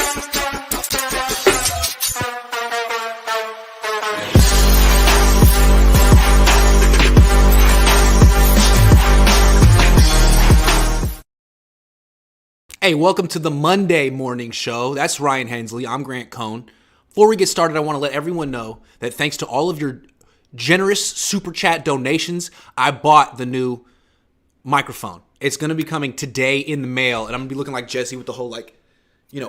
Hey, welcome to the Monday morning show. That's Ryan Hensley. I'm Grant Cohn. Before we get started, I want to let everyone know that thanks to all of your generous super chat donations, I bought the new microphone. It's going to be coming today in the mail, and I'm going to be looking like Jesse with the whole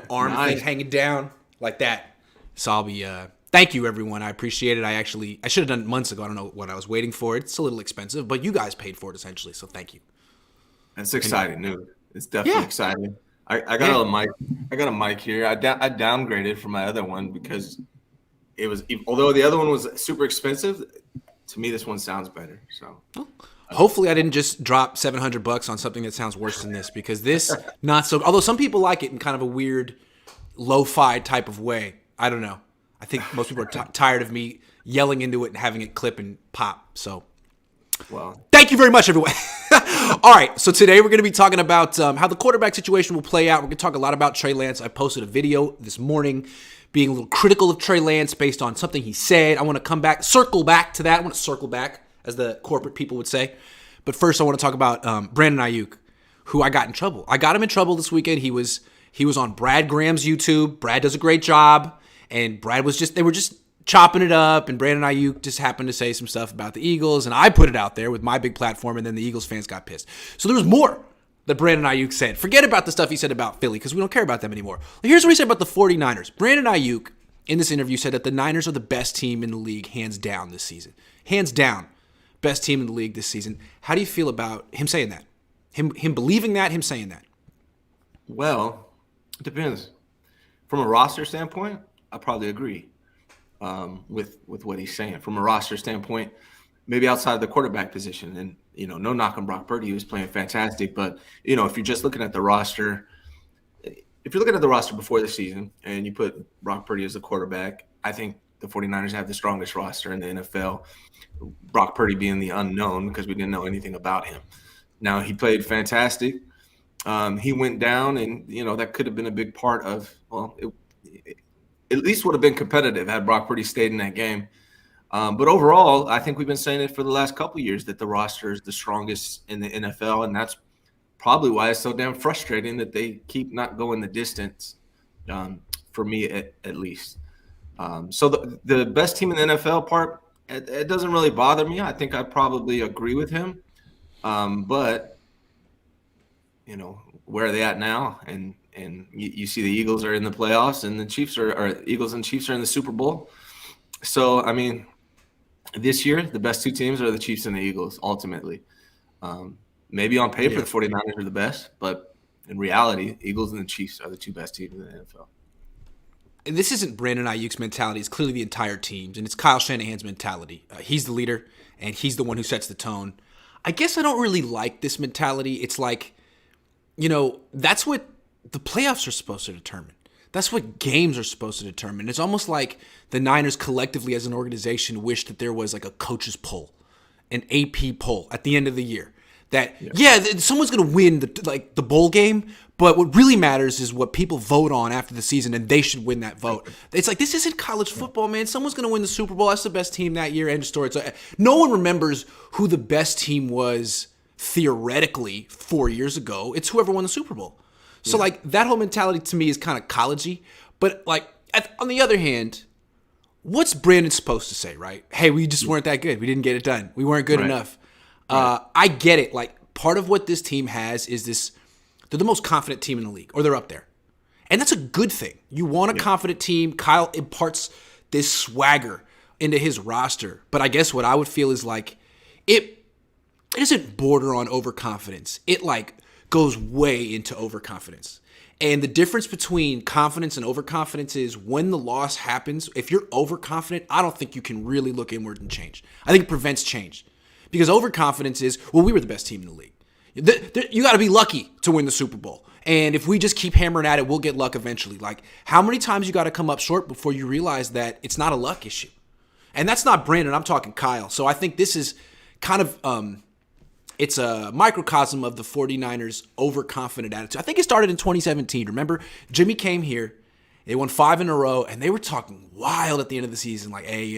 arm thing hanging down like that. So I'll be thank you everyone. I appreciate it. I should have done it months ago. I don't know what I was waiting for. It's a little expensive, but you guys paid for it essentially, so thank you. It's exciting news. It's definitely exciting. I got a mic. I got a mic here. I downgraded from my other one because it was, although the other one was super expensive, to me this one sounds better. So hopefully I didn't just drop $700 on something that sounds worse than this, because this not so. Although some people like it in kind of a weird lo-fi type of way. I don't know. I think most people are tired of me yelling into it and having it clip and pop. So. Well, thank you very much, everyone. All right, so today we're going to be talking about how the quarterback situation will play out. We're going to talk a lot about Trey Lance. I posted a video this morning being a little critical of Trey Lance based on something he said. I want to circle back to that. I want to circle back, as the corporate people would say. But first, I want to talk about Brandon Aiyuk, who I got in trouble. I got him in trouble this weekend. He was on Brad Graham's YouTube. Brad does a great job, and they were just chopping it up, and Brandon Aiyuk just happened to say some stuff about the Eagles, and I put it out there with my big platform, and then the Eagles fans got pissed. So there was more that Brandon Aiyuk said. Forget about the stuff he said about Philly, because we don't care about them anymore. Here's what he said about the 49ers. Brandon Aiyuk, in this interview, said that the Niners are the best team in the league, hands down, this season. Hands down, best team in the league this season. How do you feel about him saying that? Him believing that, him saying that? Well, it depends. From a roster standpoint, I probably agree. With what he's saying from a roster standpoint, maybe outside of the quarterback position, and no knock on Brock Purdy, he was playing fantastic, but if you're just looking at the roster, if you're looking at the roster before the season and you put Brock Purdy as the quarterback, I think the 49ers have the strongest roster in the NFL. Brock Purdy being the unknown because we didn't know anything about him. Now he played fantastic. He went down, and that could have been a big part of at least would have been competitive had Brock Purdy stayed in that game. But overall, I think we've been saying it for the last couple of years that the roster is the strongest in the NFL, and that's probably why it's so damn frustrating that they keep not going the distance, for me at least. So the best team in the NFL part, it doesn't really bother me. I think I probably agree with him. But, where are they at now? And you see the Eagles are in the playoffs, and the Chiefs Eagles and Chiefs are in the Super Bowl. So, I mean, this year, the best two teams are the Chiefs and the Eagles, ultimately. Maybe on paper, the 49ers are the best, but in reality, Eagles and the Chiefs are the two best teams in the NFL. And this isn't Brandon Aiyuk's mentality. It's clearly the entire team's, and it's Kyle Shanahan's mentality. He's the leader, and he's the one who sets the tone. I guess I don't really like this mentality. It's like, that's what the playoffs are supposed to determine. That's what games are supposed to determine. It's almost like the Niners collectively as an organization wish that there was like a coach's poll, an AP poll at the end of the year. That, someone's going to win the bowl game, but what really matters is what people vote on after the season, and they should win that vote. It's like, this isn't college football, man. Someone's going to win the Super Bowl. That's the best team that year, end of story. So no one remembers who the best team was theoretically 4 years ago. It's whoever won the Super Bowl. So, that whole mentality to me is kind of collegey. But, on the other hand, what's Brandon supposed to say, right? Hey, we just weren't that good. We didn't get it done. We weren't good enough. I get it. Part of what this team has is this. They're the most confident team in the league, or they're up there. And that's a good thing. You want a confident team. Kyle imparts this swagger into his roster. But I guess what I would feel is it isn't border on overconfidence. It goes way into overconfidence. And the difference between confidence and overconfidence is when the loss happens, if you're overconfident, I don't think you can really look inward and change. I think it prevents change. Because overconfidence is, we were the best team in the league. You got to be lucky to win the Super Bowl. And if we just keep hammering at it, we'll get luck eventually. How many times you got to come up short before you realize that it's not a luck issue? And that's not Brandon. I'm talking Kyle. So I think this is kind of it's a microcosm of the 49ers' overconfident attitude. I think it started in 2017. Remember, Jimmy came here, They won 5 in a row, and they were talking wild at the end of the season, like, hey,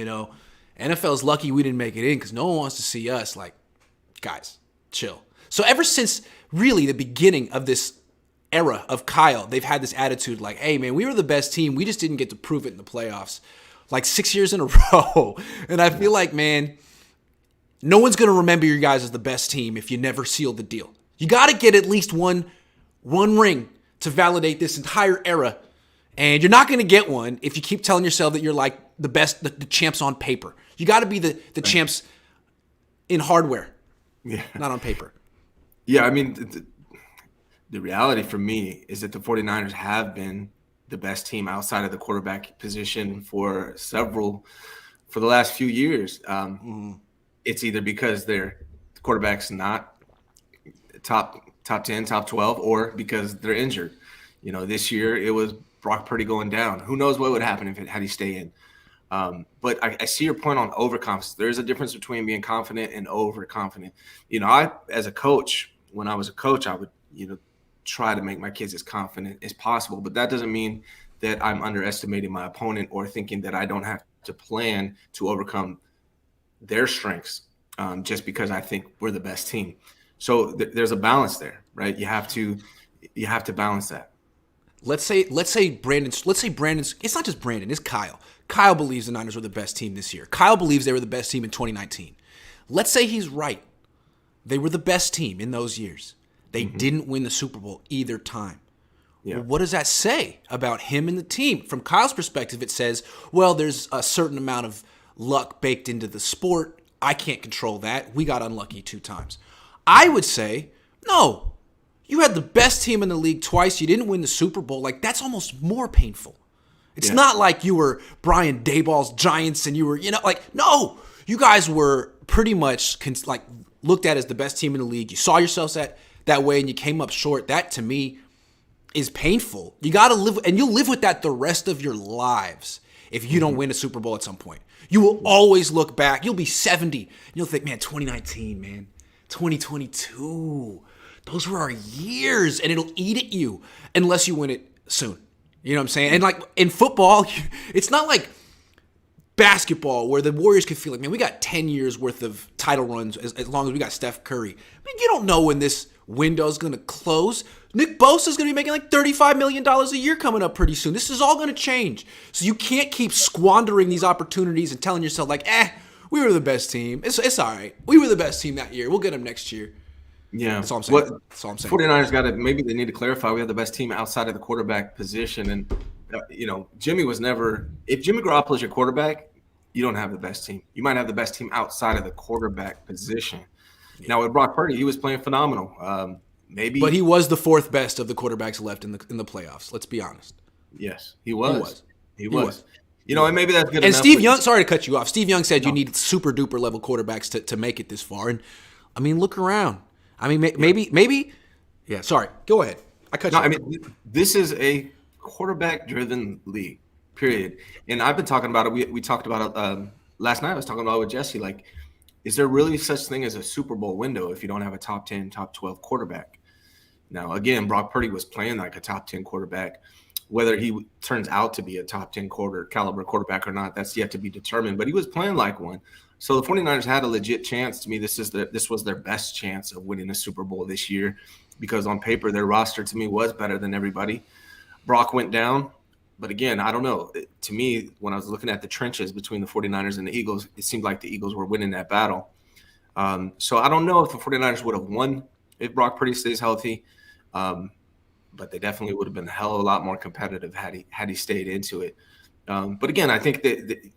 NFL's lucky we didn't make it in because no one wants to see us. Like, guys, chill. So ever since really the beginning of this era of Kyle, they've had this attitude like, hey, man, we were the best team. We just didn't get to prove it in the playoffs. Like 6 years in a row. And I feel like, man, no one's going to remember you guys as the best team if you never sealed the deal. You got to get at least one ring to validate this entire era. And you're not going to get one if you keep telling yourself that you're like the best, the champs on paper. You got to be the champs in hardware, not on paper. Yeah, I mean, the reality for me is that the 49ers have been the best team outside of the quarterback position for the last few years. It's either because their quarterback's not top 10, top 12, or because they're injured. This year it was Brock Purdy going down. Who knows what would happen had he stay in? But I see your point on overconfidence. There's a difference between being confident and overconfident. As a coach, when I was a coach, I would, try to make my kids as confident as possible. But that doesn't mean that I'm underestimating my opponent or thinking that I don't have to plan to overcome their strengths just because I think we're the best team. So there's a balance there, right? You have to balance that. Let's say Brandon's. It's not just Brandon. It's Kyle. Kyle believes the Niners were the best team this year. Kyle believes they were the best team in 2019. Let's say he's right. They were the best team in those years. They didn't win the Super Bowl either time. Yeah. Well, what does that say about him and the team? From Kyle's perspective, it says, well, there's a certain amount of luck baked into the sport. I can't control that. We got unlucky 2 times. I would say, no. You had the best team in the league twice. You didn't win the Super Bowl. Like, that's almost more painful. It's not like you were Brian Daboll's Giants and you were, no. You guys were pretty much looked at as the best team in the league. You saw yourselves that way and you came up short. That, to me, is painful. You got to live, and you'll live with that the rest of your lives if you don't win a Super Bowl at some point. You will always look back. You'll be 70. And you'll think, man, 2019, man, 2022. Those were our years, and it'll eat at you unless you win it soon. You know what I'm saying? And like in football, it's not like basketball where the Warriors could feel like, man, we got 10 years worth of title runs as long as we got Steph Curry. Man, you don't know when this window is going to close. Nick Bosa is going to be making like $35 million a year coming up pretty soon. This is all going to change. So you can't keep squandering these opportunities and telling yourself like, we were the best team. It's all right. We were the best team that year. We'll get them next year. Yeah. That's all I'm saying. That's all I'm saying. 49ers maybe they need to clarify we have the best team outside of the quarterback position. And, Jimmy was never – if Jimmy Garoppolo is your quarterback, you don't have the best team. You might have the best team outside of the quarterback position. Yeah. Now, with Brock Purdy, he was playing phenomenal. But he was the 4th best of the quarterbacks left in the playoffs. Let's be honest. Yes, he was. He was. And maybe that's good and enough. And Steve Young – sorry to cut you off. Steve Young said you need super-duper level quarterbacks to make it this far. And, I mean, look around. I mean, maybe. Yeah, sorry. Go ahead. I cut you off. I mean, this is a quarterback-driven league, period. And I've been talking about it. We talked about it last night. I was talking about it with Jesse. Like, is there really such thing as a Super Bowl window if you don't have a top 10, top 12 quarterback? Now, again, Brock Purdy was playing like a top 10 quarterback. Whether he turns out to be a top 10 caliber quarterback or not, that's yet to be determined. But he was playing like one. So the 49ers had a legit chance. To me, this was their best chance of winning a Super Bowl this year because on paper their roster to me was better than everybody. Brock went down. But again, I don't know. To me, when I was looking at the trenches between the 49ers and the Eagles, it seemed like the Eagles were winning that battle. So I don't know if the 49ers would have won if Brock Purdy stays healthy. But they definitely would have been a hell of a lot more competitive had he stayed into it. But again, I think that the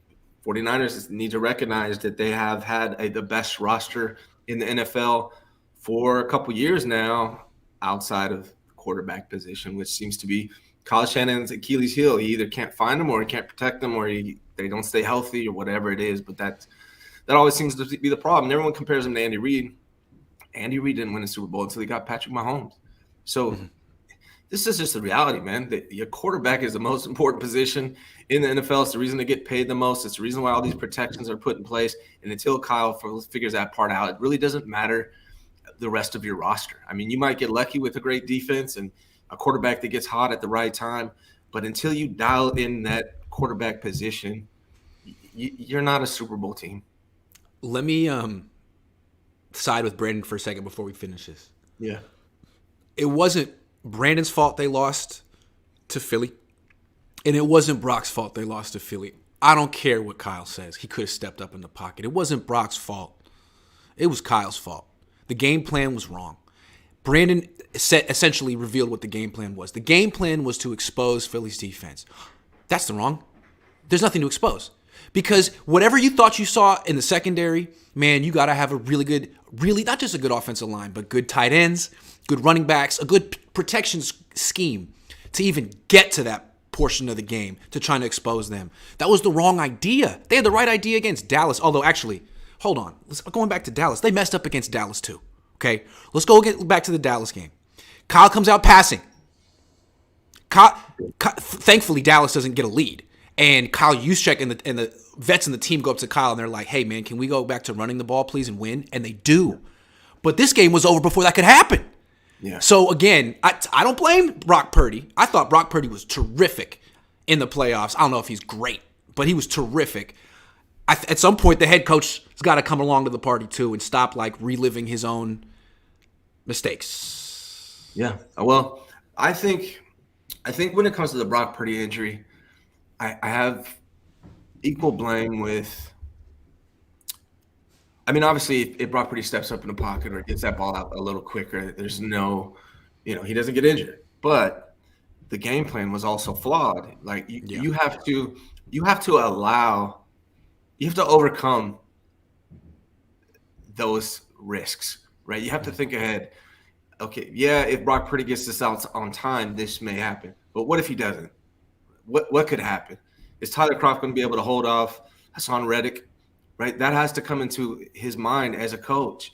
49ers need to recognize that they have had the best roster in the NFL for a couple years now outside of the quarterback position, which seems to be Kyle Shanahan's Achilles heel. He either can't find them or he can't protect them or they don't stay healthy or whatever it is. But that always seems to be the problem. And everyone compares him to Andy Reid. Andy Reid didn't win a Super Bowl until he got Patrick Mahomes. So this is just the reality, man. Your quarterback is the most important position in the NFL. It's the reason they get paid the most. It's the reason why all these protections are put in place. And until Kyle figures that part out, it really doesn't matter the rest of your roster. I mean, you might get lucky with a great defense and a quarterback that gets hot at the right time. But until you dial in that quarterback position, you're not a Super Bowl team. Let me side with Brandon for a second before we finish this. Yeah. It wasn't Brandon's fault they lost to Philly, and it wasn't Brock's fault they lost to Philly. I don't care what Kyle says. He could have stepped up in the pocket. It wasn't Brock's fault. It was Kyle's fault. The game plan was wrong. Brandon essentially revealed what the game plan was. The game plan was to expose Philly's defense. That's the wrong. There's nothing to expose. Because whatever you thought you saw in the secondary, man, you got to have a really good, really not just a good offensive line, but good tight ends, good running backs, a good protection scheme to even get to that portion of the game to trying to expose them. That was the wrong idea. They had the right idea against Dallas. Although, actually, hold on. Going back to Dallas, they messed up against Dallas too. Okay, let's go get back to the Dallas game. Kyle comes out passing. Thankfully, Dallas doesn't get a lead. And Kyle Juszczyk and the vets and the team go up to Kyle and they're like, hey, man, can we go back to running the ball, please, and win? And they do. But this game was over before that could happen. Yeah. So, again, I don't blame Brock Purdy. I thought Brock Purdy was terrific in the playoffs. I don't know if he's great, but he was terrific. At some point, the head coach has got to come along to the party, too, and stop, reliving his own mistakes. Yeah. Well, I think when it comes to the Brock Purdy injury, I have equal blame with – I mean, obviously, if Brock Purdy steps up in the pocket or gets that ball out a little quicker, there's no – he doesn't get injured. But the game plan was also flawed. You have to allow – you have to overcome those risks, right? You have to think ahead. Okay, yeah, if Brock Purdy gets this out on time, this may happen. But what if he doesn't? What could happen? Is Tyler Kroft going to be able to hold off Hassan Reddick? Right? That has to come into his mind as a coach,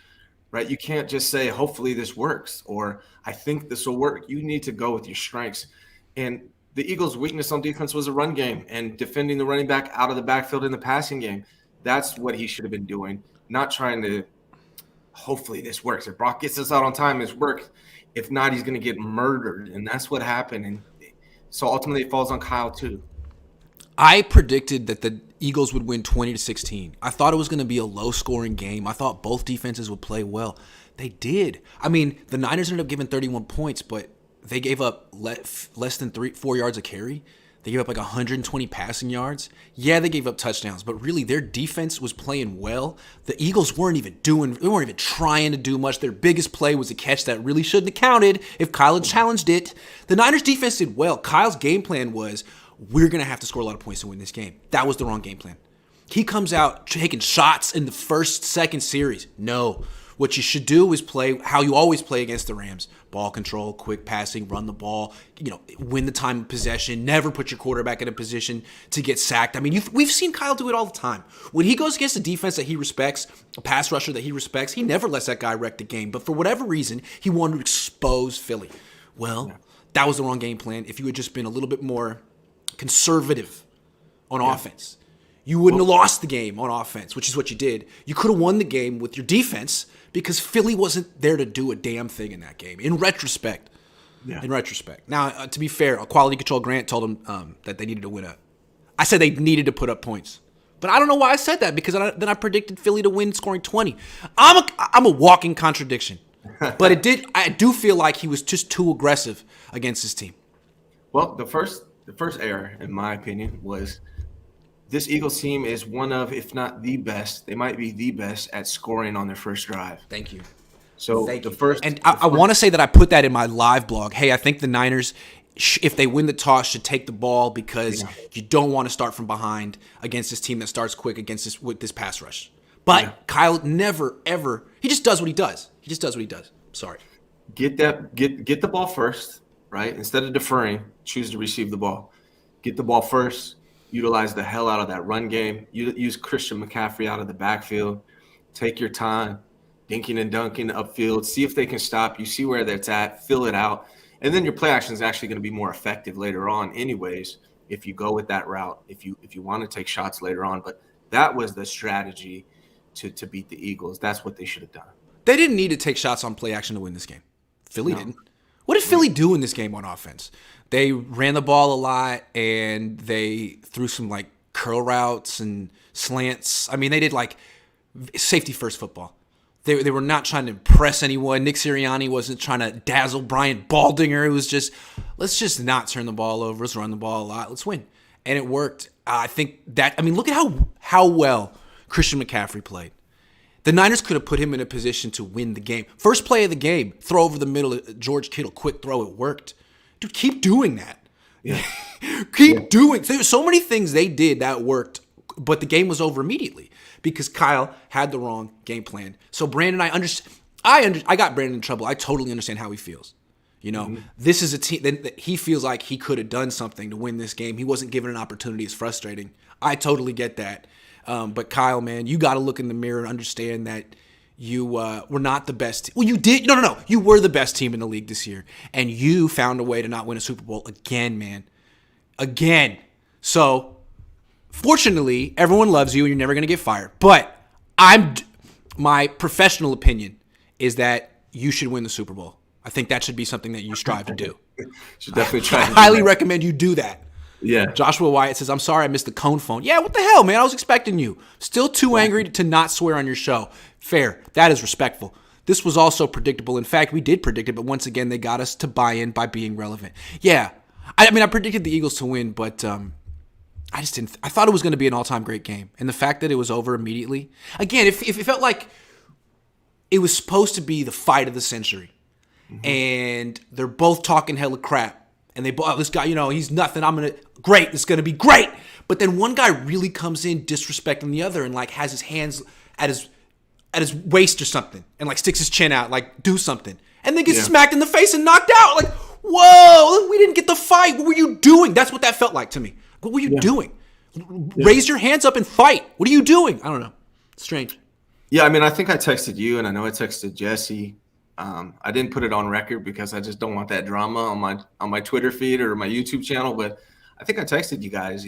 right? You can't just say, hopefully this works, or I think this will work. You need to go with your strengths. And the Eagles' weakness on defense was a run game and defending the running back out of the backfield in the passing game. That's what he should have been doing, not trying to hopefully this works. If Brock gets this out on time, it's worked. If not, he's going to get murdered, and that's what happened. And so ultimately it falls on Kyle too. I predicted that the Eagles would win 20-16. I thought it was going to be a low-scoring game. I thought both defenses would play well. They did. I mean, the Niners ended up giving 31 points, but they gave up less than 4 yards a carry. They gave up 120 passing yards. Yeah, they gave up touchdowns, but really their defense was playing well. The Eagles weren't even trying to do much. Their biggest play was a catch that really shouldn't have counted if Kyle had challenged it. The Niners defense did well. Kyle's game plan was, we're going to have to score a lot of points to win this game. That was the wrong game plan. He comes out taking shots in the second series. No. What you should do is play how you always play against the Rams. Ball control, quick passing, run the ball, win the time of possession, never put your quarterback in a position to get sacked. I mean, we've seen Kyle do it all the time. When he goes against a defense that he respects, a pass rusher that he respects, he never lets that guy wreck the game. But for whatever reason, he wanted to expose Philly. Well, that was the wrong game plan. If you had just been a little bit more conservative on offense, you wouldn't have lost the game on offense, which is what you did. You could have won the game with your defense because Philly wasn't there to do a damn thing in that game. In retrospect. Now, to be fair, a quality control Grant told them that they needed to win I said they needed to put up points. But I don't know why I said that, because then I predicted Philly to win scoring 20. I'm a walking contradiction. But I do feel like he was just too aggressive against his team. Well, the first error, in my opinion, was this Eagles team is one of, if not the best, they might be the best at scoring on their first drive. Thank you. So I want to say that I put that in my live blog. Hey, I think the Niners, if they win the toss, should take the ball because you don't want to start from behind against this team that starts quick with this pass rush. But Kyle never, ever, he just does what he does. Sorry. Get the ball first, right? Instead of deferring, choose to receive the ball. Get the ball first. Utilize the hell out of that run game. Use Christian McCaffrey out of the backfield. Take your time, dinking and dunking upfield. See if they can stop you. See where that's at. Fill it out. And then your play action is actually going to be more effective later on anyways if you go with that route, if you want to take shots later on. But that was the strategy to beat the Eagles. That's what they should have done. They didn't need to take shots on play action to win this game. Philly didn't. What did Philly do in this game on offense? They ran the ball a lot, and they threw some like curl routes and slants. I mean, they did like safety first football. They were not trying to impress anyone. Nick Sirianni wasn't trying to dazzle Brian Baldinger. It was just, let's just not turn the ball over. Let's run the ball a lot. Let's win. And it worked. I think that, I mean, look at how well Christian McCaffrey played. The Niners could have put him in a position to win the game. First play of the game, throw over the middle of George Kittle, quick throw, it worked. Dude, keep doing that. Yeah. Keep doing. There's so many things they did that worked, but the game was over immediately because Kyle had the wrong game plan. So Brandon, I got Brandon in trouble. I totally understand how he feels. You know, This is a team that he feels like he could have done something to win this game. He wasn't given an opportunity. It's frustrating. I totally get that. But Kyle, man, you got to look in the mirror and understand that you were not the best. Well, you did. No. You were the best team in the league this year. And you found a way to not win a Super Bowl again, man. Again. So, fortunately, everyone loves you and you're never going to get fired. But my professional opinion is that you should win the Super Bowl. I think that should be something that you strive to do. Should definitely try. I highly recommend you do that. Yeah. Joshua Wyatt says, I'm sorry I missed the Cohn phone. Yeah, what the hell, man? I was expecting you. Still too angry to not swear on your show. Fair. That is respectful. This was also predictable. In fact, we did predict it, but once again, they got us to buy in by being relevant. Yeah. I mean, I predicted the Eagles to win, but I just didn't. I thought it was going to be an all-time great game. And the fact that it was over immediately. Again, if it felt like it was supposed to be the fight of the century. And they're both talking hella crap. And they both, this guy, he's nothing. Great. It's going to be great. But then one guy really comes in disrespecting the other and like has his hands at his waist or something and like sticks his chin out, like do something. And then gets smacked in the face and knocked out. Like, whoa, we didn't get the fight. What were you doing? That's what that felt like to me. What were you doing? Raise your hands up and fight. What are you doing? I don't know. It's strange. Yeah, I mean, I think I texted you and I know I texted Jesse. I didn't put it on record because I just don't want that drama on my Twitter feed or my YouTube channel. But I think I texted you guys.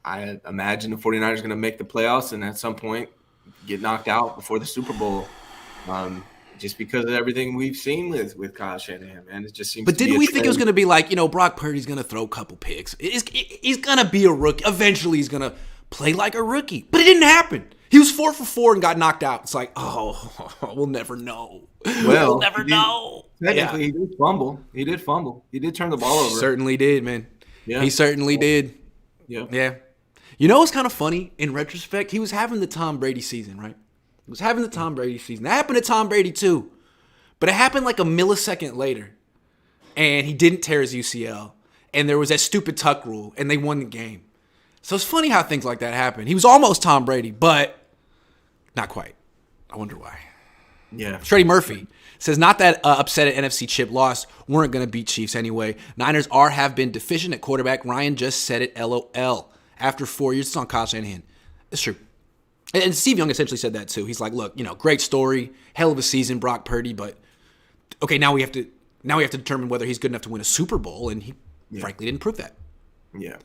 I imagine the 49ers are going to make the playoffs and at some point get knocked out before the Super Bowl, just because of everything we've seen with Kyle Shanahan. Man, it just seems. But didn't we think it was going to be like Brock Purdy's going to throw a couple picks? He's going to be a rookie. Eventually, he's going to play like a rookie. But it didn't happen. He was 4 for 4 and got knocked out. It's like, we'll never know. Well, we'll never know. Technically, he did fumble. He did turn the ball over. Certainly did, man. Yeah. He certainly did. Yeah. Yeah. You know what's kind of funny in retrospect? He was having the Tom Brady season, right? He was having the Tom Brady season. That happened to Tom Brady too. But it happened like a millisecond later. And he didn't tear his UCL. And there was that stupid tuck rule. And they won the game. So it's funny how things like that happen. He was almost Tom Brady, but not quite. I wonder why. Yeah. Freddie Murphy says, not that upset at NFC Chip loss. Weren't going to beat Chiefs anyway. Niners have been deficient at quarterback. Ryan just said it, LOL. After 4 years, it's on Kyle Shanahan. It's true. And Steve Young essentially said that too. He's like, look, great story. Hell of a season, Brock Purdy. But, okay, now we have to determine whether he's good enough to win a Super Bowl. And he frankly didn't prove that. Yeah.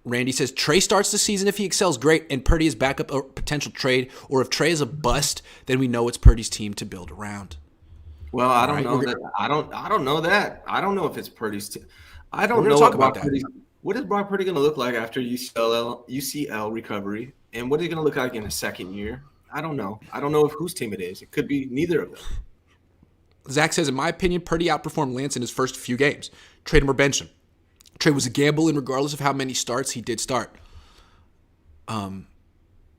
Randy says, Trey starts the season if he excels, great, and Purdy is backup or potential trade. Or if Trey is a bust, then we know it's Purdy's team to build around. Well, I don't know that. I don't know that. I don't know if it's Purdy's team. I don't know talk about that. What is Brock Purdy going to look like after UCL recovery, and what is he going to look like in his second year? I don't know. I don't know whose team it is. It could be neither of them. Zach says, in my opinion, Purdy outperformed Lance in his first few games. Trade him or bench him. Trade was a gamble, and regardless of how many starts, he did start. But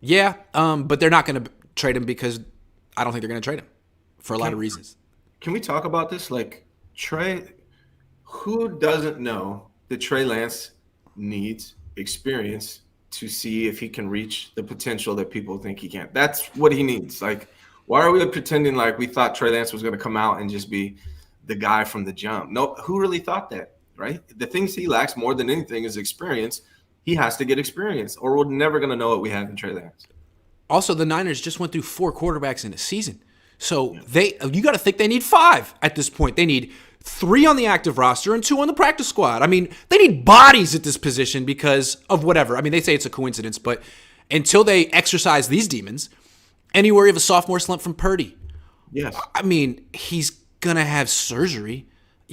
they're not going to trade him because I don't think they're going to trade him for a lot of reasons. Can we talk about this? Like, Trey, who doesn't know that Trey Lance needs experience to see if he can reach the potential that people think he can? That's what he needs. Like, why are we pretending like we thought Trey Lance was going to come out and just be the guy from the jump? No, who really thought that? Right? The things he lacks more than anything is experience. He has to get experience, or we're never going to know what we have in Trey Lance. Also, the Niners just went through 4 quarterbacks in a season. So you got to think they need 5 at this point. They need 3 on the active roster and 2 on the practice squad. I mean, they need bodies at this position because of whatever. I mean, they say it's a coincidence, but until they exercise these demons, and you worry of a sophomore slump from Purdy. Yes. I mean, he's going to have surgery.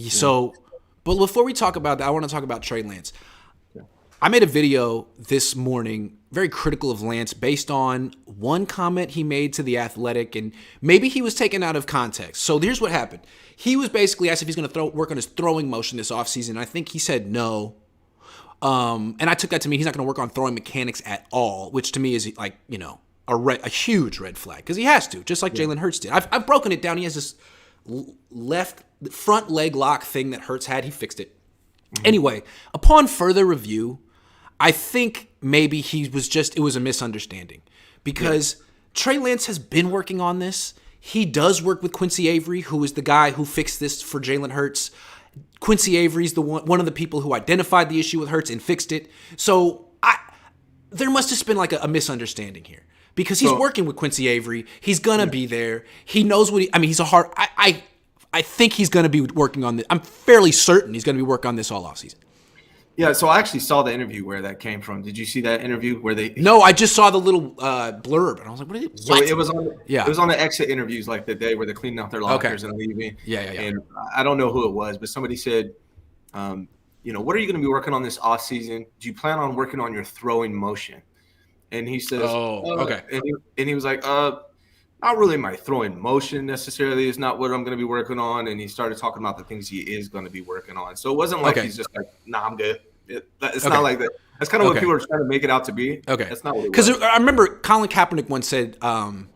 So, but before we talk about that, I want to talk about Trey Lance. Yeah. I made a video this morning very critical of Lance based on one comment he made to The Athletic, and maybe he was taken out of context. So here's what happened. He was basically asked if he's going to work on his throwing motion this offseason. I think he said no. And I took that to mean he's not going to work on throwing mechanics at all, which to me is like, a huge red flag because he has to, just like Jalen Hurts did. I've broken it down. He has this left front leg lock thing that Hurts had. He fixed it. Mm-hmm. Anyway, upon further review, I think maybe it was a misunderstanding because Trey Lance has been working on this. He does work with Quincy Avery, who is the guy who fixed this for Jalen Hurts. Quincy Avery's the one of the people who identified the issue with Hurts and fixed it. So there must have been like a misunderstanding here because he's working with Quincy Avery. He's gonna be there. He knows what he's a hard. I think he's gonna be working on this. I'm fairly certain he's gonna be working on this all offseason. Yeah, so I actually saw the interview where that came from. Did you see that interview where they? No, I just saw the little blurb, and I was like, "What is it?" So it was on. Yeah, it was on the exit interviews, like the day where they're cleaning out their lockers and leaving. Yeah. And I don't know who it was, but somebody said, "What are you going to be working on this off season? Do you plan on working on your throwing motion?" And he says, okay." And he was like, not really my throwing motion necessarily is not what I'm going to be working on. And he started talking about the things he is going to be working on. So it wasn't like he's just like, nah, I'm good. It's not like that. That's kind of what people are trying to make it out to be. Okay. That's not what it was. Because I remember Colin Kaepernick once said, I'm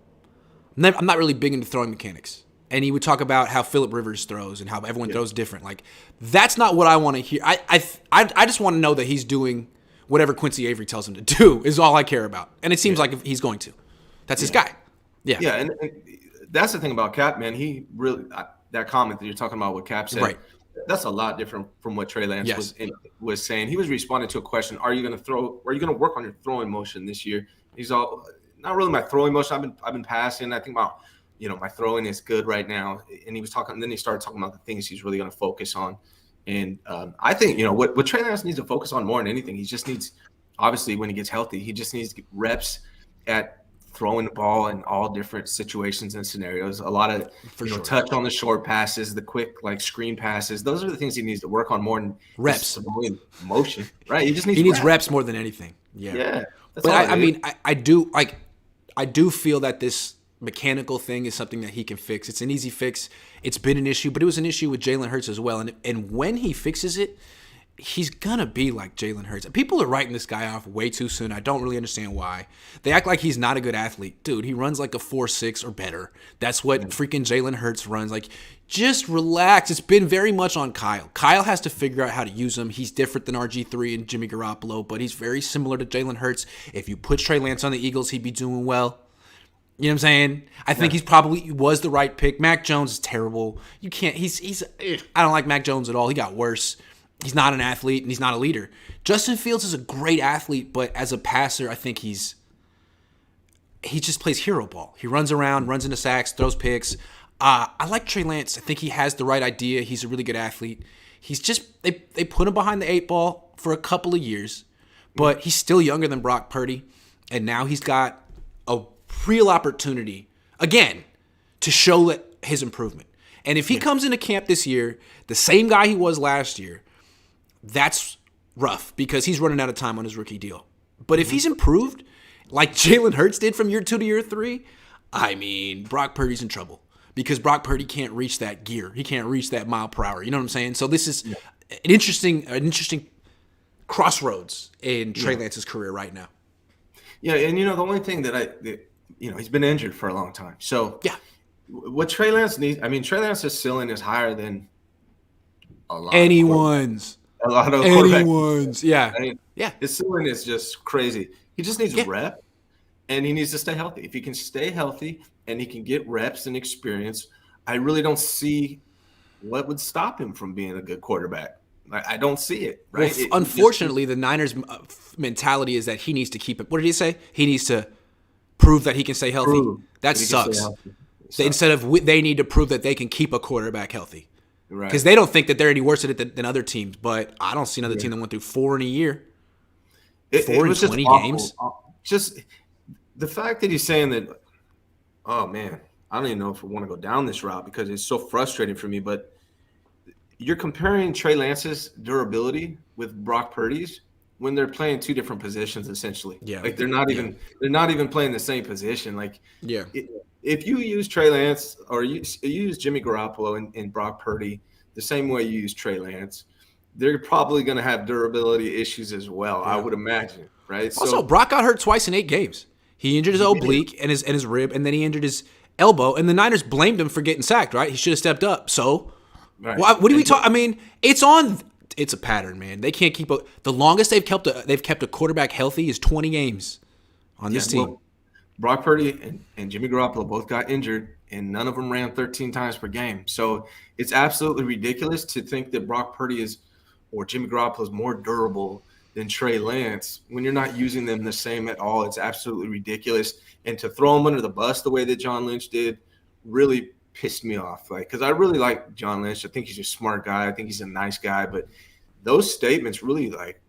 not really big into throwing mechanics. And he would talk about how Phillip Rivers throws and how everyone throws different. Like, that's not what I want to hear. I just want to know that he's doing whatever Quincy Avery tells him to do is all I care about. And it seems like he's going to. That's his guy. Yeah. Yeah, and that's the thing about Cap, man. He really that comment that you're talking about, what Cap said, right. That's a lot different from what Trey Lance was saying. He was responding to a question: Are you going to work on your throwing motion this year? He's all, not really my throwing motion. I've been passing. I think about my throwing is good right now. And he was talking. And then he started talking about the things he's really going to focus on. And I think what Trey Lance needs to focus on more than anything, he just needs, obviously when he gets healthy, he just needs to get reps at throwing the ball in all different situations and scenarios. A lot of touch on the short passes, the quick screen passes. Those are the things he needs to work on more than reps, motion. Right? He just needs reps more than anything. Yeah. But I do feel that this mechanical thing is something that he can fix. It's an easy fix. It's been an issue, but it was an issue with Jalen Hurts as well. And when he fixes it, he's going to be like Jalen Hurts. People are writing this guy off way too soon. I don't really understand why. They act like he's not a good athlete. Dude, he runs like a 4.6 or better. That's what freaking Jalen Hurts runs. Like, just relax. It's been very much on Kyle. Kyle has to figure out how to use him. He's different than RG3 and Jimmy Garoppolo, but he's very similar to Jalen Hurts. If you put Trey Lance on the Eagles, he'd be doing well. You know what I'm saying? I think he's probably was the right pick. Mac Jones is terrible. You can't. I don't like Mac Jones at all. He got worse. He's not an athlete, and he's not a leader. Justin Fields is a great athlete, but as a passer, I think he just plays hero ball. He runs around, runs into sacks, throws picks. I like Trey Lance. I think he has the right idea. He's a really good athlete. He's just they put him behind the 8 ball for a couple of years, but he's still younger than Brock Purdy, and now he's got a real opportunity again to show his improvement. And if he comes into camp this year, the same guy he was last year, that's rough because he's running out of time on his rookie deal. But if he's improved, like Jalen Hurts did from year 2 to year 3, I mean, Brock Purdy's in trouble because Brock Purdy can't reach that gear. He can't reach that mile per hour. You know what I'm saying? So this is an interesting crossroads in Trey Lance's career right now. Yeah, and the only thing that he's been injured for a long time. So what Trey Lance needs, Trey Lance's ceiling is higher than a lot anyone's. A lot of anyone's, his ceiling is just crazy. He just needs rep, and he needs to stay healthy. If he can stay healthy and he can get reps and experience, I really don't see what would stop him from being a good quarterback. I don't see it. Right? Well, unfortunately, the Niners' mentality is that he needs to keep it. What did he say? He needs to prove that he can stay healthy. That sucks. Instead of they need to prove that they can keep a quarterback healthy. Right. Because they don't think that they're any worse at it than other teams. But I don't see another team that went through 4 in a year. 4 in 20 games. Just the fact that he's saying that, oh, man, I don't even know if I want to go down this route because it's so frustrating for me. But you're comparing Trey Lance's durability with Brock Purdy's when they're playing two different positions essentially. Yeah. Like they're not even playing the same position. Like Yeah. if you use Trey Lance or you use Jimmy Garoppolo and Brock Purdy the same way you use Trey Lance, they're probably going to have durability issues as well. I would imagine, right? Also, Brock got hurt twice in 8 games. He injured his oblique and his rib, and then he injured his elbow. And the Niners blamed him for getting sacked. Right? He should have stepped up. So, right. what do we talk? I mean, it's a pattern, man. They can't keep the longest they've kept a quarterback healthy is 20 games on this team. Well, Brock Purdy and Jimmy Garoppolo both got injured, and none of them ran 13 times per game. So it's absolutely ridiculous to think that Brock Purdy or Jimmy Garoppolo is more durable than Trey Lance when you're not using them the same at all. It's absolutely ridiculous. And to throw them under the bus the way that John Lynch did really pissed me off. Like, because I really like John Lynch. I think he's a smart guy. I think he's a nice guy. But those statements really, like,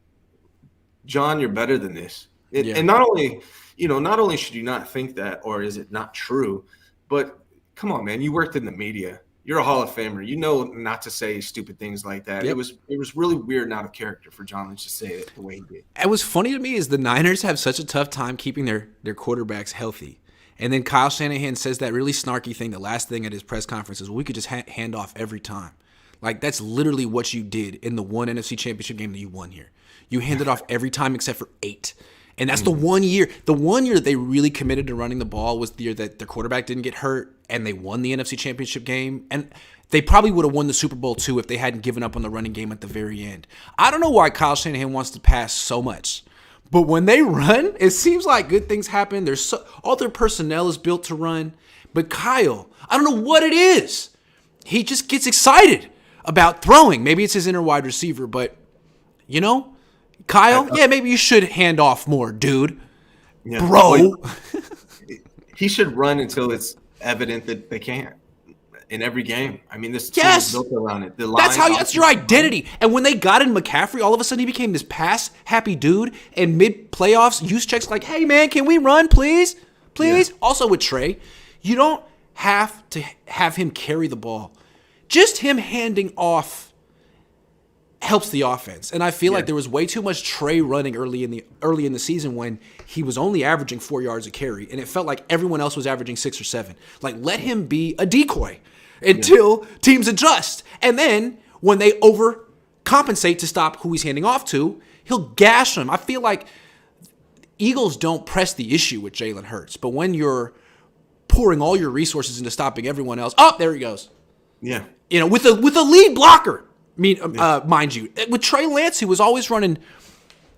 John, you're better than this. And not only should you not think that, or is it not true, but come on, man, you worked in the media. You're a Hall of Famer. You know not to say stupid things like that. Yep. It was really weird and out of character for John Lynch to say it the way he did. And what's funny to me is the Niners have such a tough time keeping their quarterbacks healthy. And then Kyle Shanahan says that really snarky thing, the last thing at his press conference is, well, we could just hand off every time. Like, that's literally what you did in the one NFC Championship game that you won here. You handed off every time except for 8. And that's the one year. The one year that they really committed to running the ball was the year that their quarterback didn't get hurt and they won the NFC Championship game. And they probably would have won the Super Bowl too if they hadn't given up on the running game at the very end. I don't know why Kyle Shanahan wants to pass so much. But when they run, it seems like good things happen. All their personnel is built to run. But Kyle, I don't know what it is. He just gets excited about throwing. Maybe it's his inner wide receiver, but, Kyle, maybe you should hand off more, dude. Yeah. Bro. He should run until it's evident that they can't in every game. I mean, this team is built around it. That's your identity. And when they got in McCaffrey, all of a sudden he became this pass-happy dude. And mid-playoffs, use checks like, hey, man, can we run, please? Please? Yeah. Also with Trey, you don't have to have him carry the ball. Just him handing off helps the offense. And I feel like there was way too much Trey running early in the season when he was only averaging 4 yards a carry, and it felt like everyone else was averaging 6 or 7. Like, let him be a decoy until teams adjust. And then when they overcompensate to stop who he's handing off to, he'll gash them. I feel like Eagles don't press the issue with Jalen Hurts, but when you're pouring all your resources into stopping everyone else, there he goes. Yeah. With a lead blocker. Mind you, with Trey Lance, he was always running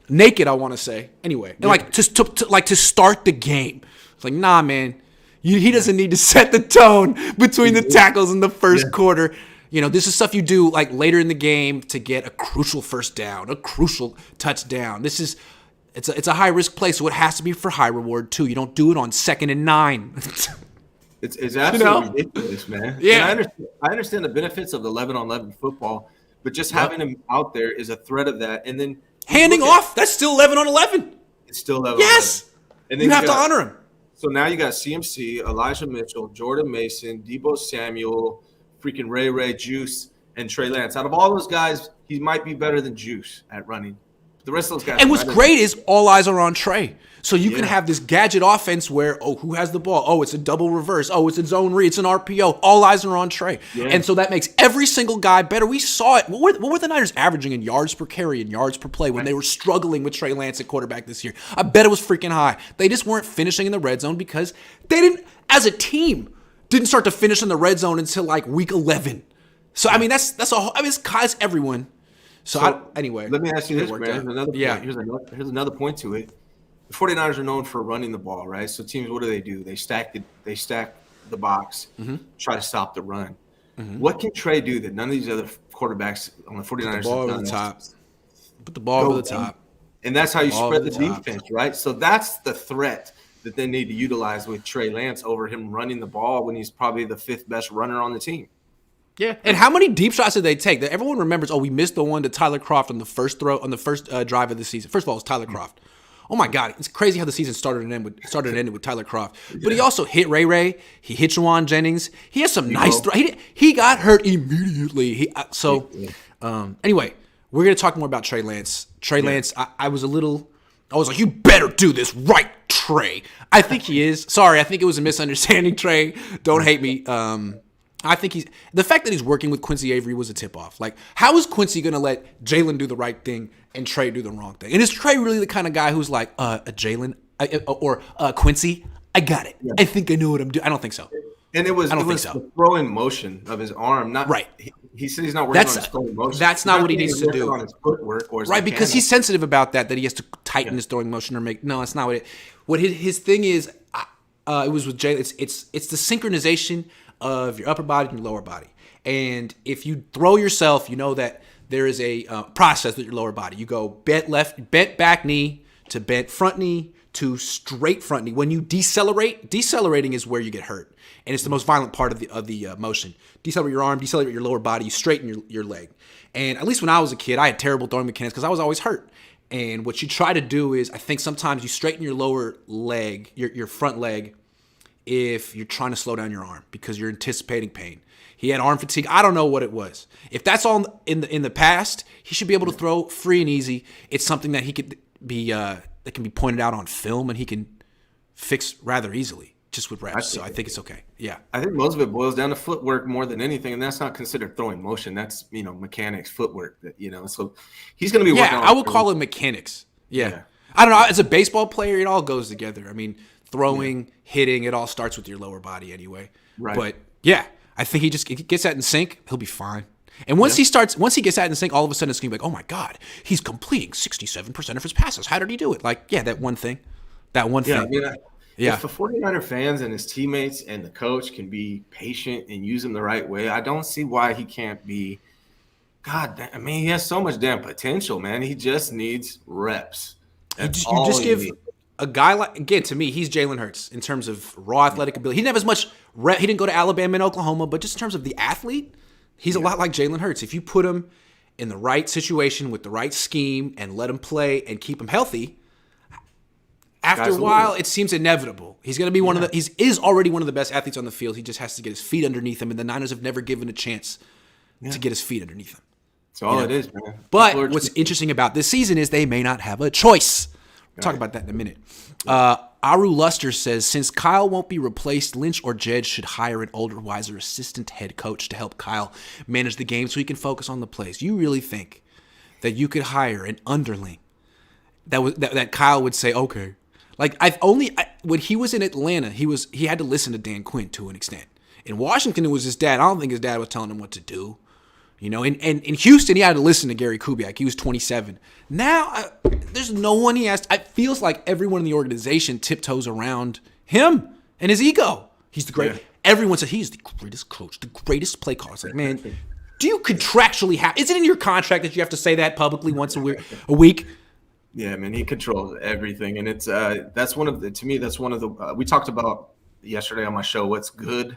naked, I want to say. Anyway, and to start the game. It's like, nah, man, he doesn't need to set the tone between the tackles in the first quarter. This is stuff you do like later in the game to get a crucial first down, a crucial touchdown. It's a high risk play, so it has to be for high reward too. You don't do it on 2nd and 9. It's absolutely ridiculous, man. Yeah, and I understand the benefits of the 11-on-11 football. But just having him out there is a threat of that. And then handing off, that's still 11 on 11. It's still 11 yes. on 11. And then you have to honor him. So now you got CMC, Elijah Mitchell, Jordan Mason, Deebo Samuel, freaking Ray Juice, and Trey Lance. Out of all those guys, he might be better than Juice at running. The rest of those guys. And what's great is all eyes are on Trey. So you can have this gadget offense where, who has the ball? It's a double reverse. It's a zone read. It's an RPO. All eyes are on Trey. Yeah. And so that makes every single guy better. We saw it. What were the Niners averaging in yards per carry and yards per play when they were struggling with Trey Lance at quarterback this year? I bet it was freaking high. They just weren't finishing in the red zone because they didn't, as a team, didn't start to finish in the red zone until like week 11. So, it's everyone. So anyway. Let me ask you this, man. Here's another point to it. The 49ers are known for running the ball, right? So teams, what do? They stack the box, try to stop the run. Mm-hmm. What can Trey do that none of these other quarterbacks on the 49ers have done? Put the ball over the top. And that's how you spread the defense, right? So that's the threat that they need to utilize with Trey Lance over him running the ball when he's probably the 5th best runner on the team. Yeah, and how many deep shots did they take? That everyone remembers. We missed the one to Tyler Kroft on the first drive of the season. First of all, it was Tyler Kroft. Oh my God, it's crazy how the season started and ended with Tyler Kroft. But he also hit Ray. He hit Juwan Jennings. He has some nice throw. He got hurt immediately. Anyway, we're gonna talk more about Trey Lance. Trey Lance, I was like, you better do this right, Trey. I think he is. Sorry, I think it was a misunderstanding, Trey. Don't hate me. I think the fact that he's working with Quincy Avery was a tip-off. Like, how is Quincy going to let Jalen do the right thing and Trey do the wrong thing? And is Trey really the kind of guy who's like, Jalen or Quincy, I got it. Yeah. I think I know what I'm doing. I don't think so. And it was the throwing motion of his arm. Not right. He said he's not working on his throwing motion. That's not what he needs to do. On his footwork or his right, because he's sensitive about that he has to tighten his throwing motion or make. No, that's not what his thing is. It was with Jalen. It's the synchronization of your upper body and your lower body. And if you throw yourself, you know that there is a process with your lower body. You go bent back knee to bent front knee to straight front knee. When you decelerating is where you get hurt. And it's the most violent part of the motion. Decelerate your arm, decelerate your lower body, you straighten your leg. And at least when I was a kid, I had terrible throwing mechanics because I was always hurt. And what you try to do is, I think sometimes you straighten your lower leg, your front leg, if you're trying to slow down your arm because you're anticipating pain. He had arm fatigue. I don't know what it was. If that's all in the past, he should be able to throw free and easy. It's something that he could be that can be pointed out on film and he can fix rather easily just with reps. So I think it's okay. Yeah. I think most of it boils down to footwork more than anything, and that's not considered throwing motion. That's mechanics, footwork. So he's going to be working on. I would call it mechanics. Yeah. I don't know. As a baseball player, it all goes together. I mean, throwing, hitting, it all starts with your lower body anyway. Right. But yeah, I think he gets that in sync, he'll be fine. And once he gets that in sync, all of a sudden it's going to be like, oh my God, he's completing 67% of his passes. How did he do it? Like, that one thing. If the 49er fans and his teammates and the coach can be patient and use him the right way, I don't see why he can't be. God, I mean, he has so much damn potential, man. He just needs reps. You just give a guy like, again, to me, he's Jalen Hurts in terms of raw athletic ability. He didn't have as much rep. He didn't go to Alabama and Oklahoma, but just in terms of the athlete, he's a lot like Jalen Hurts. If you put him in the right situation with the right scheme and let him play and keep him healthy, after a while, it seems inevitable. He's going to be he is already one of the best athletes on the field. He just has to get his feet underneath him, and the Niners have never given a chance to get his feet underneath him. That's all it is, man. But what's interesting about this season is they may not have a choice. We'll talk about that in a minute. Aru Luster says, since Kyle won't be replaced, Lynch or Jed should hire an older, wiser assistant head coach to help Kyle manage the game so he can focus on the plays. You really think that you could hire an underling that Kyle would say, okay. Like, when he was in Atlanta, he had to listen to Dan Quinn to an extent. In Washington, it was his dad. I don't think his dad was telling him what to do. In Houston, he had to listen to Gary Kubiak. He was 27. Now, there's no one he has. It feels like everyone in the organization tiptoes around him and his ego. He's the great. Yeah. Everyone said he's the greatest coach, the greatest play caller. It's like, man, do you contractually have? Is it in your contract that you have to say that publicly once a week? Yeah, man, he controls everything, and it's that's one of the we talked about yesterday on my show. What's good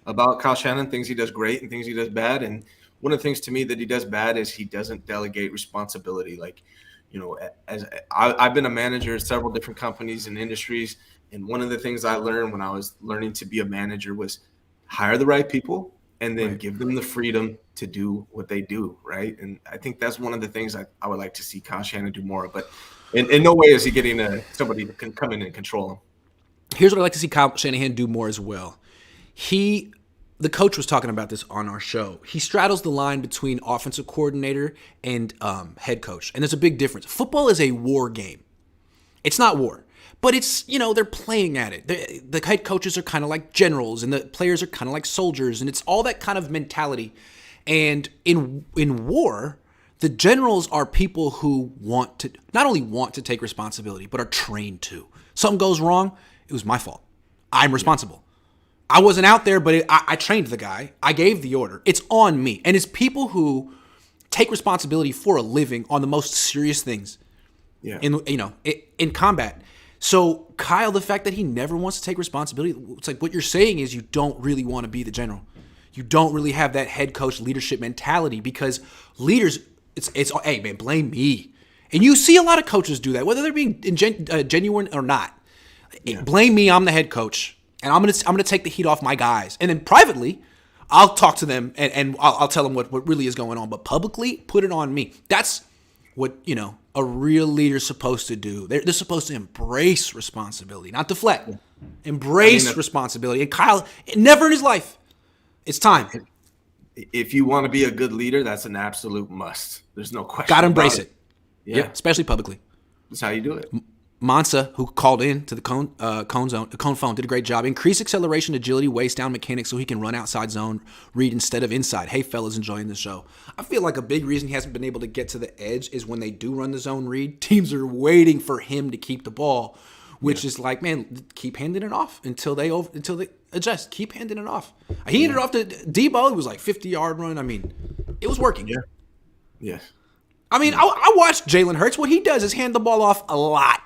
about Kyle Shanahan? Things he does great and things he does bad, and one of the things to me that he does bad is he doesn't delegate responsibility. Like, as I've been a manager at several different companies and industries, and one of the things I learned when I was learning to be a manager was hire the right people and then give them the freedom to do what they do, right? And I think that's one of the things I would like to see Kyle Shanahan do more of. But in no way is he getting somebody that can come in and control him. Here's what I'd like to see Kyle Shanahan do more as well. The coach was talking about this on our show. He straddles the line between offensive coordinator and head coach. And there's a big difference. Football is a war game. It's not war. But it's, they're playing at it. The head coaches are kind of like generals, and the players are kind of like soldiers, and it's all that kind of mentality. And in war, the generals are people who not only want to take responsibility, but are trained to. Something goes wrong, it was my fault. I'm responsible. I wasn't out there, but I trained the guy. I gave the order. It's on me. And it's people who take responsibility for a living on the most serious things in combat. So Kyle, the fact that he never wants to take responsibility, it's like what you're saying is you don't really want to be the general. You don't really have that head coach leadership mentality because leaders, it's hey man, blame me. And you see a lot of coaches do that, whether they're being genuine or not. Yeah. Blame me, I'm the head coach, and I'm gonna take the heat off my guys. And then privately, I'll talk to them and I'll tell them what really is going on. But publicly, put it on me. That's what, a real leader's supposed to do. They're supposed to embrace responsibility, not deflect. Embrace responsibility. And Kyle, never in his life. It's time. If you want to be a good leader, that's an absolute must. There's no question. Got to embrace it. Yeah, especially publicly. That's how you do it. Mansa, who called in to the Cohn phone, did a great job. Increase acceleration, agility, waist down mechanics so he can run outside zone read instead of inside. Hey, fellas, enjoying the show. I feel like a big reason he hasn't been able to get to the edge is when they do run the zone read, teams are waiting for him to keep the ball, which is like, man, keep handing it off until they adjust. Keep handing it off. He handed it off to Deebo. It was like 50-yard run. I mean, it was working. Yeah. Yes. I mean, I watched Jalen Hurts. What he does is hand the ball off a lot.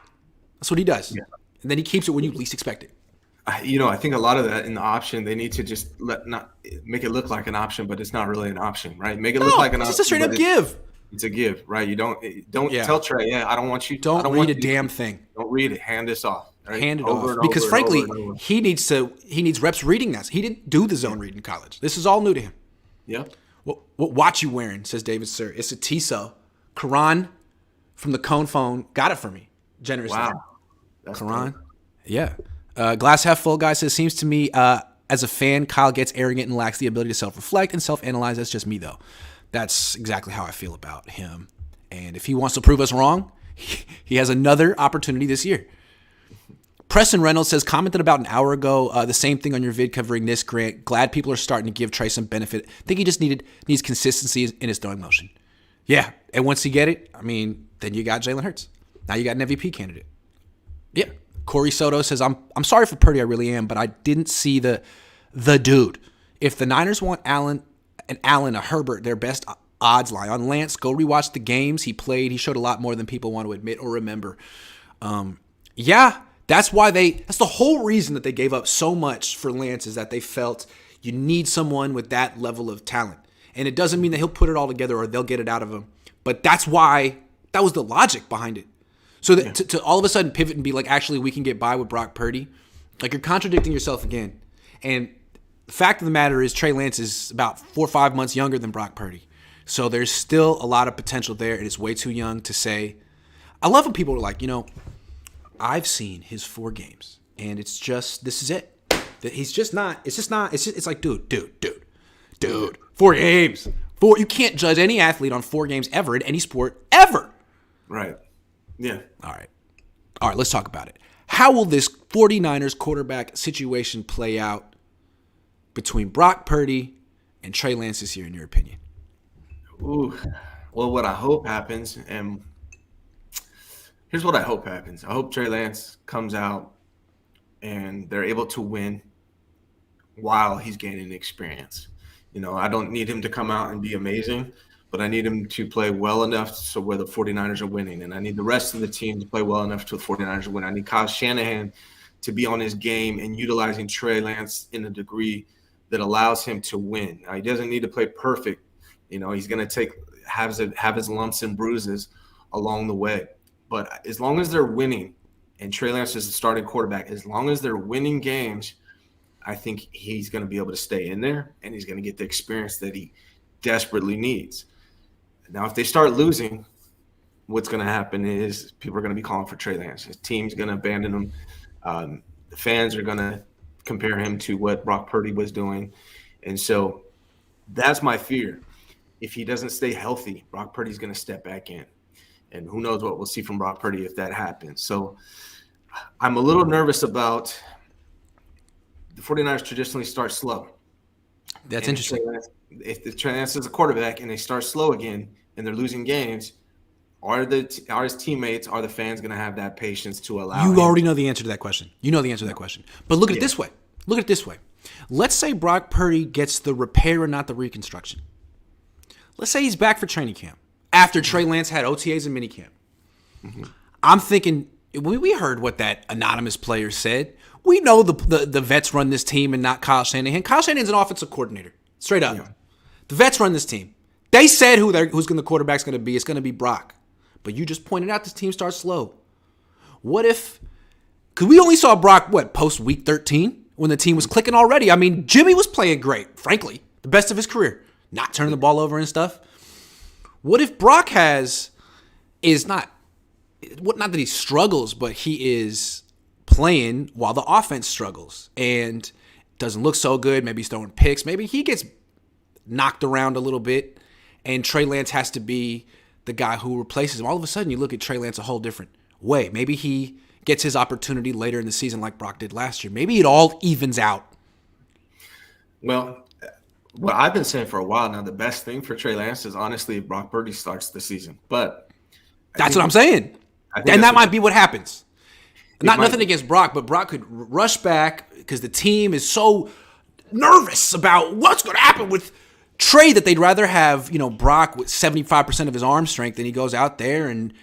That's what he does. Yeah. And then he keeps it when you least expect it. I think a lot of that in the option, they need to just not make it look like an option, but it's not really an option, right? Make it look like an option. It's just a straight up give. It's a give, right? You don't tell Trey, I don't want you. Don't read a damn thing. Don't read it. Hand this off. Right? Hand it off. Because frankly, he needs reps reading this. He didn't do the zone read in college. This is all new to him. Yep. What watch you wearing, says David Sir. It's a Tissot. Karan from the Cohn phone got it for me generously. Wow. That's Karan. Cool. Yeah. Glass half full guy says, seems to me as a fan, Kyle gets arrogant and lacks the ability to self-reflect and self-analyze. That's just me, though. That's exactly how I feel about him. And if he wants to prove us wrong, he has another opportunity this year. Preston Reynolds says, commented about an hour ago, the same thing on your vid covering this, Grant. Glad people are starting to give Trey some benefit. I think he just needs consistency in his throwing motion. Yeah, and once you get it, I mean, then you got Jalen Hurts. Now you got an MVP candidate. Yeah. Corey Soto says, I'm sorry for Purdy, I really am, but I didn't see the dude. If the Niners want Allen, a Herbert, their best odds lie on Lance. Go rewatch the games he played. He showed a lot more than people want to admit or remember. That's the whole reason that they gave up so much for Lance is that they felt you need someone with that level of talent. And it doesn't mean that he'll put it all together or they'll get it out of him. But that was the logic behind it. So that to all of a sudden pivot and be like, actually, we can get by with Brock Purdy. Like, you're contradicting yourself again. And the fact of the matter is Trey Lance is about 4 or 5 months younger than Brock Purdy. So there's still a lot of potential there. And it's way too young to say. I love when people are like, I've seen his 4 games. And it's just, this is it. He's just not, it's like, dude, 4 games. You can't judge any athlete on 4 games ever in any sport ever. Right. Yeah. All right, let's talk about it. How will this 49ers quarterback situation play out between Brock Purdy and Trey Lance this year, in your opinion? Ooh. Well, what I hope happens, and here's what I hope happens. I hope Trey Lance comes out and they're able to win while he's gaining experience. I don't need him to come out and be amazing, but I need him to play well enough so where the 49ers are winning. And I need the rest of the team to play well enough to the 49ers win. I need Kyle Shanahan to be on his game and utilizing Trey Lance in a degree that allows him to win. Now, he doesn't need to play perfect. He's going to have his lumps and bruises along the way. But as long as they're winning, and Trey Lance is the starting quarterback, as long as they're winning games, I think he's going to be able to stay in there, and he's going to get the experience that he desperately needs. Now, if they start losing, what's going to happen is people are going to be calling for Trey Lance. His team's going to abandon him. The fans are going to compare him to what Brock Purdy was doing. And so that's my fear. If he doesn't stay healthy, Brock Purdy's going to step back in. And who knows what we'll see from Brock Purdy if that happens. So I'm a little nervous about the 49ers traditionally start slow. That's interesting. If the Trey Lance is a quarterback and they start slow again and they're losing games, are his teammates, are the fans going to have that patience to allow him? You already know the answer to that question. But look at it this way. Let's say Brock Purdy gets the repair and not the reconstruction. Let's say he's back for training camp after Trey Lance had OTAs and minicamp. Mm-hmm. I'm thinking, we heard what that anonymous player said. We know the vets run this team and not Kyle Shanahan. Kyle Shanahan's an offensive coordinator, straight up. Yeah. The vets run this team. They said who's the quarterback's going to be. It's going to be Brock. But you just pointed out this team starts slow. What if, because we only saw Brock, post week 13 when the team was clicking already. I mean, Jimmy was playing great, frankly, the best of his career, not turning the ball over and stuff. What if Brock not that he struggles, but he is playing while the offense struggles and doesn't look so good. Maybe he's throwing picks. Maybe he gets knocked around a little bit and Trey Lance has to be the guy who replaces him. All of a sudden, you look at Trey Lance a whole different way. Maybe he gets his opportunity later in the season like Brock did last year. Maybe it all evens out. Well, what I've been saying for a while now, the best thing for Trey Lance is honestly if Brock Purdy starts the season. But that's what I'm saying. And that might be what happens. Nothing against Brock, but Brock could rush back because the team is so nervous about what's going to happen with Trey that they'd rather have, Brock with 75% of his arm strength, and he goes out there and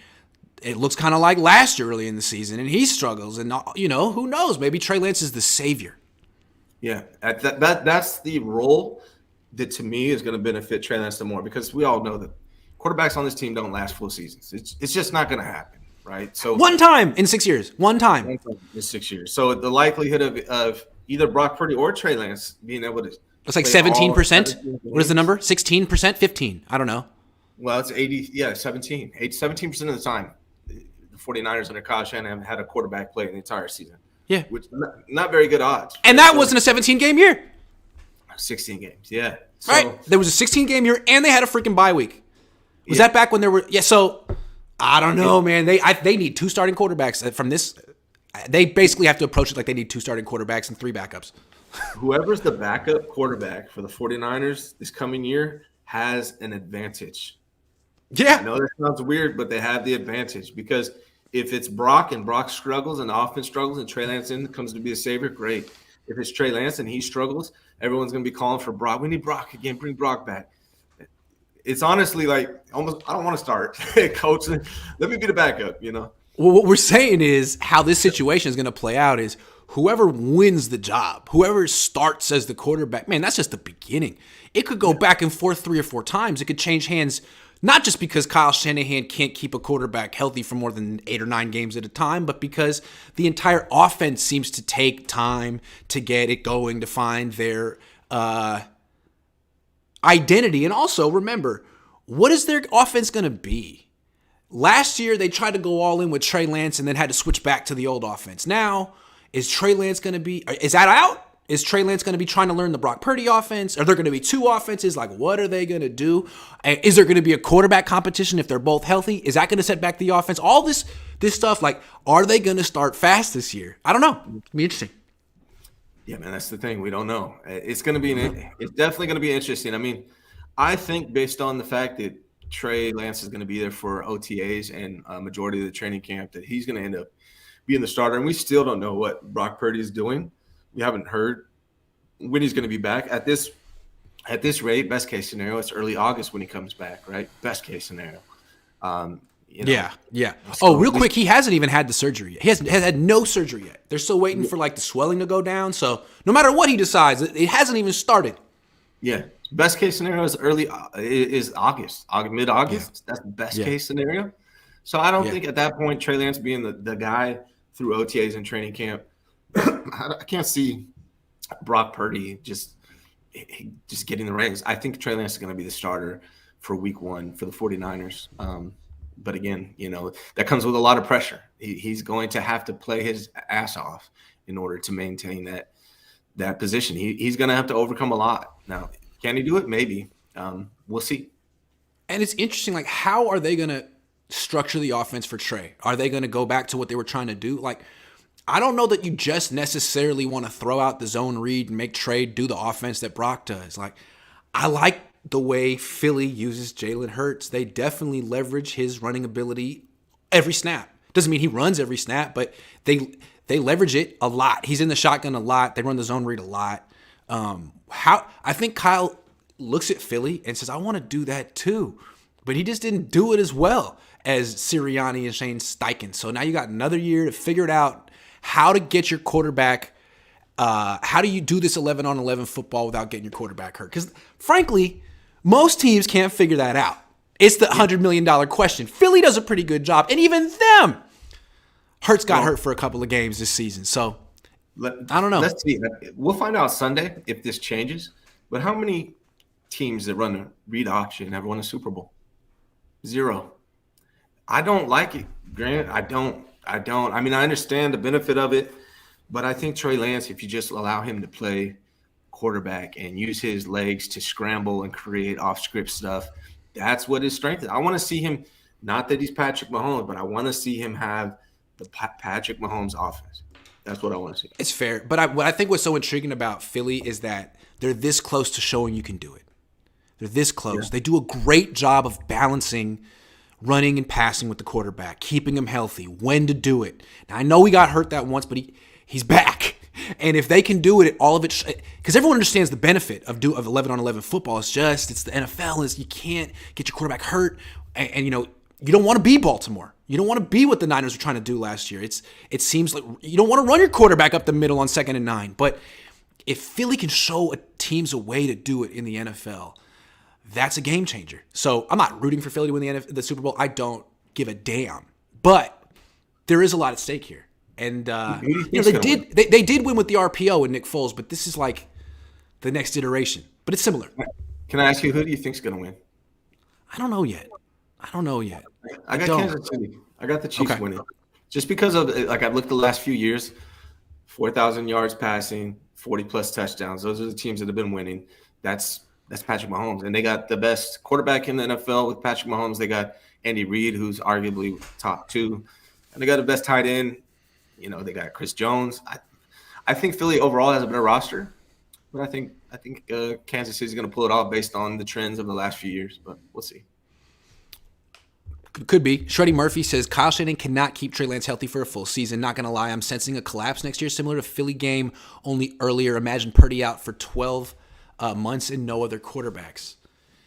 it looks kind of like last year early in the season and he struggles. And, who knows? Maybe Trey Lance is the savior. Yeah, that's the role that to me is going to benefit Trey Lance the more, because we all know that quarterbacks on this team don't last full seasons. It's just not going to happen, right? So one time in 6 years. One time in 6 years. So the likelihood of either Brock Purdy or Trey Lance being able to – it's like 17%. What is the number? 16%? 15? I don't know. Well, it's 80. Yeah, 17. 17% of the time, the 49ers under Kyle Shanahan have had a quarterback play in the entire season. Yeah. Which not very good odds. And that wasn't a 17-game year. 16 games, yeah. So, right. There was a 16-game year, and they had a freaking bye week. Was that back when there were – yeah, so I don't know, man. They need 2 starting quarterbacks from this. They basically have to approach it like they need 2 starting quarterbacks and 3 backups. Whoever's the backup quarterback for the 49ers this coming year has an advantage. Yeah. I know that sounds weird, but they have the advantage, because if it's Brock and Brock struggles and the offense struggles and Trey Lance comes to be a savior, great. If it's Trey Lance and he struggles, everyone's going to be calling for Brock. We need Brock again. Bring Brock back. It's honestly like almost I don't want to start. Coach, let me be the backup, Well, what we're saying is how this situation is going to play out is whoever wins the job, whoever starts as the quarterback, man, that's just the beginning. It could go back and forth 3 or 4 times. It could change hands, not just because Kyle Shanahan can't keep a quarterback healthy for more than 8 or 9 games at a time, but because the entire offense seems to take time to get it going, to find their identity. And also, remember, what is their offense going to be? Last year, they tried to go all in with Trey Lance and then had to switch back to the old offense. Now, is Trey Lance going to be – is that out? Is Trey Lance going to be trying to learn the Brock Purdy offense? Are there going to be 2 offenses? Like, what are they going to do? Is there going to be a quarterback competition if they're both healthy? Is that going to set back the offense? All this stuff, like, are they going to start fast this year? I don't know. It'll be interesting. Yeah, man, that's the thing. We don't know. It's going to be it's definitely going to be interesting. I mean, I think based on the fact that Trey Lance is going to be there for OTAs and a majority of the training camp, that he's going to end up being the starter. And we still don't know what Brock Purdy is doing. We haven't heard when he's going to be back. At this rate, best case scenario, it's early August when he comes back, right? Best case scenario. Yeah. Real quick, he hasn't even had the surgery yet. He has had no surgery yet. They're still waiting for like the swelling to go down. So no matter what he decides, it hasn't even started. Yeah. Best case scenario is August, mid-August. Yeah. That's the best case scenario. So I don't think at that point, Trey Lance being the guy through OTAs and training camp, I can't see Brock Purdy just getting the reins. I think Trey Lance is going to be the starter for week 1 for the 49ers. But again, that comes with a lot of pressure. He's going to have to play his ass off in order to maintain that position. He's going to have to overcome a lot. Now, can he do it? Maybe. We'll see. And it's interesting, like, how are they going to structure the offense for Trey? Are they going to go back to what they were trying to do? Like, I don't know that you just necessarily want to throw out the zone read and make Trey do the offense that Brock does. Like, I like the way Philly uses Jalen Hurts. They definitely leverage his running ability every snap. Doesn't mean he runs every snap, but they leverage it a lot. He's in the shotgun a lot. They run the zone read a lot. I think Kyle looks at Philly and says, I want to do that too. But he just didn't do it as well as Sirianni and Shane Steichen. So now you got another year to figure it out, how to get your quarterback. How do you do this 11-on-11 football without getting your quarterback hurt? Because frankly, most teams can't figure that out. It's the $100 million question. Philly does a pretty good job. And even them. Hurts got hurt for a couple of games this season. So, I don't know. Let's see. We'll find out Sunday if this changes. But how many teams that run a read option have won a Super Bowl? 0. I don't like it. Granted, I don't. I mean, I understand the benefit of it. But I think Trey Lance, if you just allow him to play quarterback and use his legs to scramble and create off-script stuff, that's what his strength is. I want to see him, not that he's Patrick Mahomes, but I want to see him have the Patrick Mahomes offense. That's what I want to see. It's fair. But what I think what's so intriguing about Philly is that they're this close to showing you can do it. They're this close. Yeah. They do a great job of balancing running and passing with the quarterback, keeping him healthy, when to do it. Now, I know he got hurt that once, but he's back. And if they can do it, all of it, because everyone understands the benefit of 11-on-11 football. It's the NFL. Is you can't get your quarterback hurt, and you don't want to be Baltimore. You don't want to be what the Niners were trying to do last year. It seems like you don't want to run your quarterback up the middle on 2nd and 9. But if Philly can show teams a way to do it in the NFL, that's a game changer. So I'm not rooting for Philly to win the Super Bowl. I don't give a damn. But there is a lot at stake here. And they did win with the RPO and Nick Foles, but this is like the next iteration. But it's similar. Can I ask you, who do you think's going to win? I don't know yet. I got Kansas City. I got the Chiefs winning. Just because of, like, I've looked the last few years, 4,000 yards passing, 40-plus touchdowns. Those are the teams that have been winning. That's Patrick Mahomes. And they got the best quarterback in the NFL with Patrick Mahomes. They got Andy Reid, who's arguably top 2. And they got the best tight end. They got Chris Jones. I think Philly overall has a better roster, but I think Kansas City's going to pull it off based on the trends of the last few years. But we'll see. Could be. Shreddy Murphy says Kyle Shanahan cannot keep Trey Lance healthy for a full season. Not going to lie, I'm sensing a collapse next year, similar to Philly game, only earlier. Imagine Purdy out for 12 months and no other quarterbacks.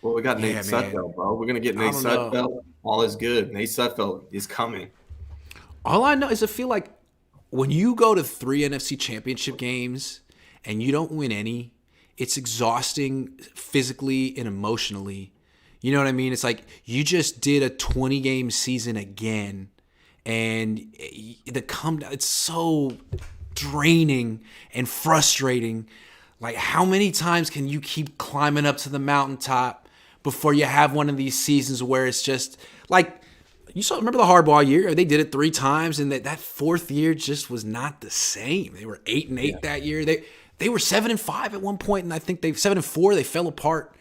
Well, we got Nate Sudfeld, bro. We're going to get Nate Sudfeld. All is good. Nate Sudfeld is coming. All I know is I feel like when you go to 3 NFC championship games and you don't win any, it's exhausting physically and emotionally. You know what I mean? It's like you just did a 20-game season again, and the comedown, it's so draining and frustrating. Like, how many times can you keep climbing up to the mountaintop before you have one of these seasons where it's just like, remember the Harbaugh year? They did it 3 times, and that 4th year just was not the same. They were 8-8 that year. They were 7-5 at one point, and I think 7-4. They fell apart.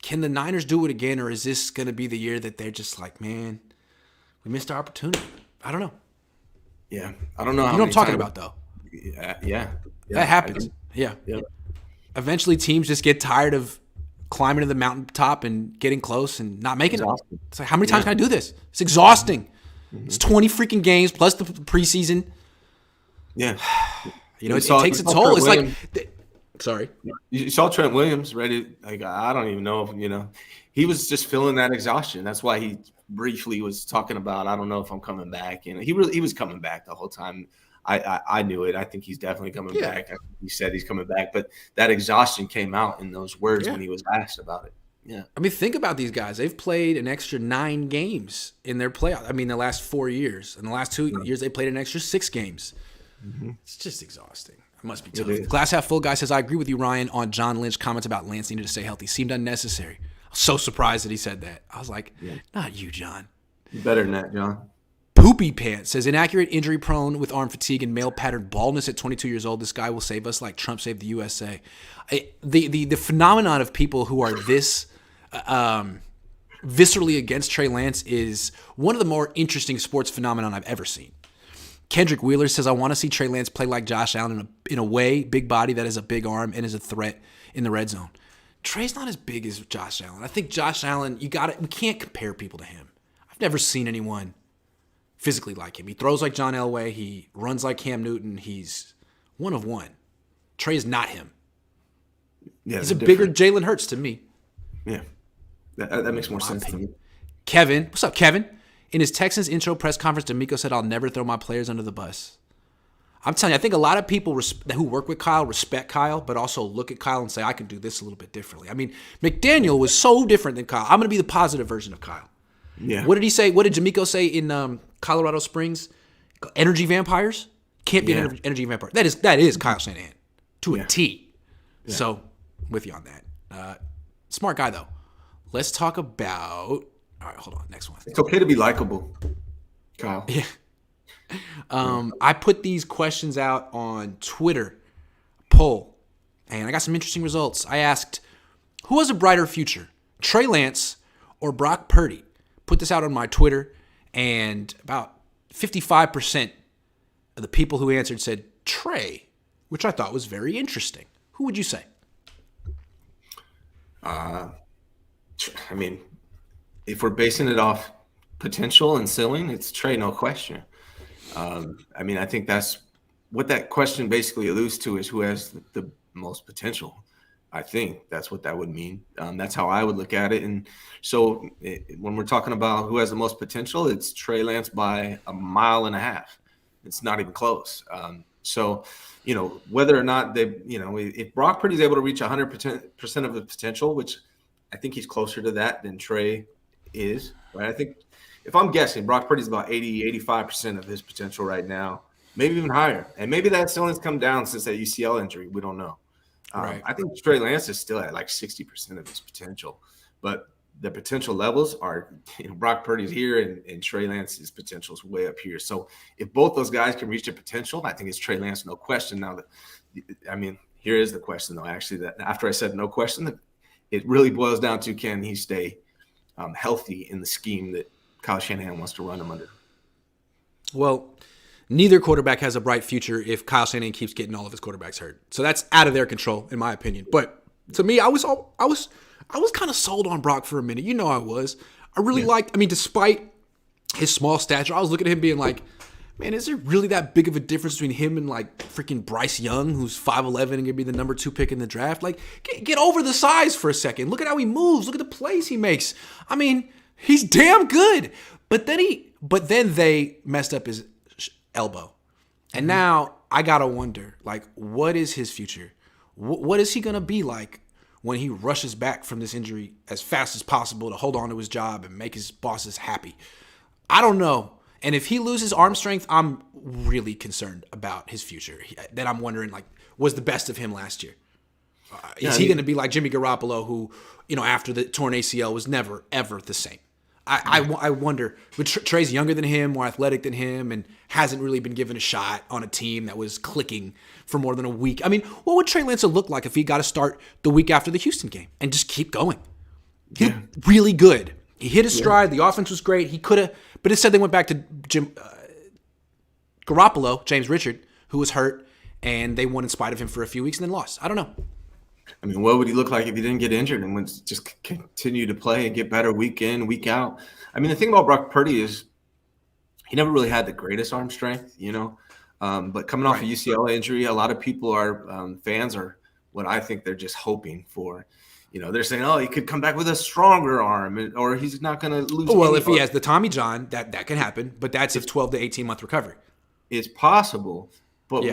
Can the Niners do it again, or is this going to be the year that they're just like, man, we missed our opportunity? I don't know. Yeah, I don't know. You know what I'm talking about, though. Yeah. That happens. Yeah. Eventually, teams just get tired of climbing to the mountaintop and getting close and not making it. It's like, how many times can I do this? It's exhausting. Mm-hmm. It's 20 freaking games plus the preseason. Yeah. It takes its toll. It's like, sorry. You saw Trent Williams ready. Like, I don't even know if, he was just feeling that exhaustion. That's why he briefly was talking about, I don't know if I'm coming back. He was coming back the whole time. I knew it. I think he's definitely coming back. He said he's coming back, but that exhaustion came out in those words when he was asked about it. Yeah. I mean, think about these guys. They've played an extra 9 games in their playoff. I mean, the last 4 years. In the last 2 years, they played an extra 6 games. Mm-hmm. It's just exhausting. It must be tough. Glass Half Full guy says, I agree with you, Ryan, on John Lynch comments about Lance needed to stay healthy. Seemed unnecessary. I was so surprised that he said that. I was like, not you, John. You're better than that, John. Poopy Pants says, inaccurate, injury prone with arm fatigue and male pattern baldness at 22 years old. This guy will save us like Trump saved the USA. The phenomenon of people who are this viscerally against Trey Lance is one of the more interesting sports phenomenon I've ever seen. Kendrick Wheeler says, I want to see Trey Lance play like Josh Allen in a way, big body that has a big arm and is a threat in the red zone. Trey's not as big as Josh Allen. I think Josh Allen, we can't compare people to him. I've never seen anyone physically like him. He throws like John Elway. He runs like Cam Newton. He's one of one. Trey is not him. Yeah, he's a bigger Jalen Hurts to me. Yeah, that makes more sense to me. Kevin, what's up, Kevin? In his Texans intro press conference, D'Amico said, I'll never throw my players under the bus. I'm telling you, I think a lot of people who work with Kyle respect Kyle, but also look at Kyle and say, I can do this a little bit differently. I mean, McDaniel was so different than Kyle. I'm going to be the positive version of Kyle. Yeah. What did he say? What did Jamiko say in Colorado Springs? Energy vampires? Can't be an energy vampire. That is Kyle Shanahan to a T. Yeah. So, with you on that. Smart guy, though. Let's talk about... All right, hold on. Next one. It's okay to be likable, Kyle. Yeah. I put these questions out on Twitter poll, and I got some interesting results. I asked, who has a brighter future, Trey Lance or Brock Purdy? Put this out on my Twitter, and about 55% of the people who answered said Trey, which I thought was very interesting. Who would you say? I mean, if we're basing it off potential and ceiling, it's Trey, no question. I mean, I think that's what that question basically alludes to is who has the most potential. I think that's what that would mean. That's how I would look at it. And so when we're talking about who has the most potential, it's Trey Lance by 1.5 miles. It's not even close. So, whether or not if Brock Purdy's able to reach 100% of the potential, which I think he's closer to that than Trey is, right? I think if I'm guessing, Brock Purdy's about 85% of his potential right now, maybe even higher. And maybe that ceiling's come down since that UCL injury. We don't know. Right. I think Trey Lance is still at like 60% of his potential. But the potential levels are, Brock Purdy's here and Trey Lance's potential is way up here. So if both those guys can reach their potential, I think it's Trey Lance, no question. Now, here is the question, though, actually, that after I said no question, it really boils down to can he stay healthy in the scheme that Kyle Shanahan wants to run him under. Well, neither quarterback has a bright future if Kyle Shanahan keeps getting all of his quarterbacks hurt. So that's out of their control, in my opinion. But to me, I was kind of sold on Brock for a minute. I was. I really liked. Despite his small stature, I was looking at him being like, man, is there really that big of a difference between him and like freaking Bryce Young, who's 5'11" and gonna be the number 2 pick in the draft? Like, get over the size for a second. Look at how he moves. Look at the plays he makes. He's damn good. But then they messed up his elbow. And now I got to wonder, like, what is his future? What is he going to be like when he rushes back from this injury as fast as possible to hold on to his job and make his bosses happy? I don't know. And if he loses arm strength, I'm really concerned about his future. Then I'm wondering, like, was the best of him last year? Is he going to be like Jimmy Garoppolo, who, after the torn ACL was never, ever the same? I wonder, but Trey's younger than him, more athletic than him, and hasn't really been given a shot on a team that was clicking for more than a week. What would Trey Lance look like if he got to start the week after the Houston game and just keep going? He looked really good. He hit his stride. The offense was great. He could have, but instead they went back to Garoppolo, James Richard, who was hurt, and they won in spite of him for a few weeks and then lost. I don't know. What would he look like if he didn't get injured and would just continue to play and get better week in, week out? The thing about Brock Purdy is he never really had the greatest arm strength, but coming off a UCL injury, a lot of people fans are what I think they're just hoping for. They're saying, oh, he could come back with a stronger arm or he's not going to lose. Well, if he has the Tommy John, that can happen, but that's a 12 to 18-month recovery. It's possible, but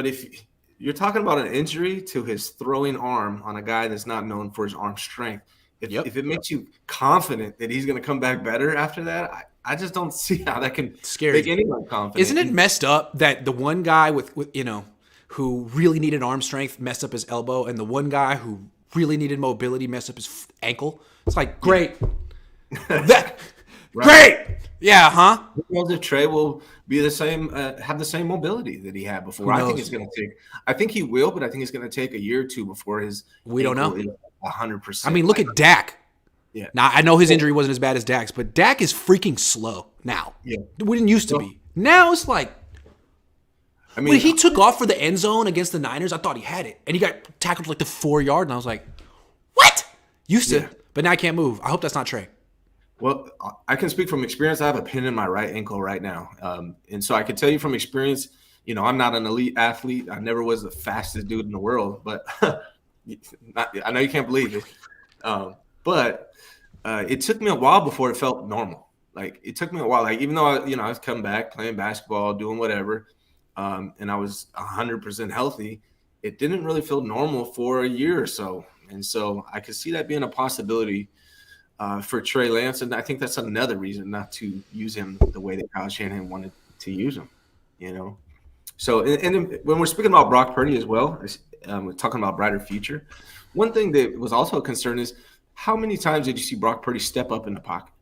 if you're talking about an injury to his throwing arm on a guy that's not known for his arm strength. If it makes you confident that he's going to come back better after that, I just don't see how that can make anyone confident. Isn't it messed up that the one guy with who really needed arm strength messed up his elbow, and the one guy who really needed mobility messed up his ankle? It's like, great. Great. Yeah, huh? Who knows if Trey will be the same, have the same mobility that he had before? I think it's going to take. I think he will, but I think it's going to take a year or two before his. We don't know. 100%. Look at Dak. Yeah. Now I know his injury wasn't as bad as Dak's, but Dak is freaking slow now. Yeah. We didn't used to be. Now it's like. When he took off for the end zone against the Niners, I thought he had it, and he got tackled like the 4-yard, and I was like, "What?" Used to, but now I can't move. I hope that's not Trey. Well, I can speak from experience. I have a pin in my right ankle right now. And so I can tell you from experience, I'm not an elite athlete. I never was the fastest dude in the world, but I know you can't believe it. But it took me a while before it felt normal. Like, it took me a while. Like, even though I was coming back, playing basketball, doing whatever, and I was 100% healthy, it didn't really feel normal for a year or so. And so I could see that being a possibility for Trey Lance. And I think that's another reason not to use him the way that Kyle Shanahan wanted to use him, you know? So, and when we're speaking about Brock Purdy as well, we're talking about brighter future. One thing that was also a concern is how many times did you see Brock Purdy step up in the pocket?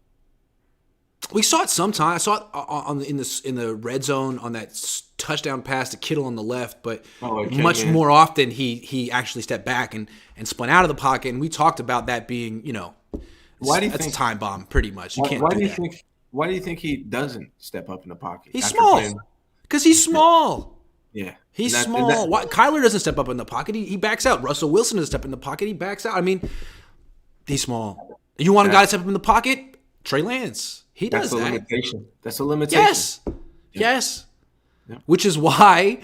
We saw it sometime. I saw it in the red zone on that touchdown pass to Kittle on the left, but much more often he actually stepped back and spun out of the pocket. And we talked about that being, that's a time bomb pretty much. You can't do that. Why do you think he doesn't step up in the pocket? He's small. Because he's small. Yeah. He's small. Kyler doesn't step up in the pocket. He backs out. Russell Wilson doesn't step in the pocket. He backs out. I mean, he's small. You want a guy to step up in the pocket? Trey Lance. He does that. Limitation. That's a limitation. Yes. Yeah. Yes. Yeah. Which is why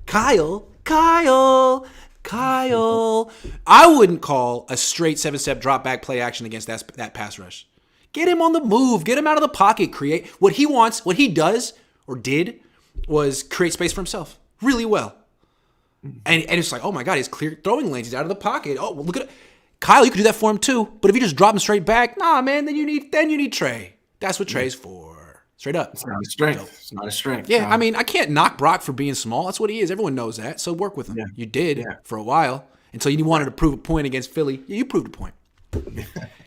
Kyle, I wouldn't call a straight 7-step drop back play action against that pass rush. Get him on the move. Get him out of the pocket. Create what he wants. What he does or did was create space for himself really well. And it's like, oh my God, he's clear throwing lanes. He's out of the pocket. Oh, well, look at it. Kyle, you could do that for him too. But if you just drop him straight back, nah, man, then you need Trey. That's what Trey's for. Straight up. It's not a strength. It's not a strength. Yeah, I mean, I can't knock Brock for being small. That's what he is. Everyone knows that. So work with him. Yeah. You did for a while until you wanted to prove a point against Philly. Yeah, you proved a point.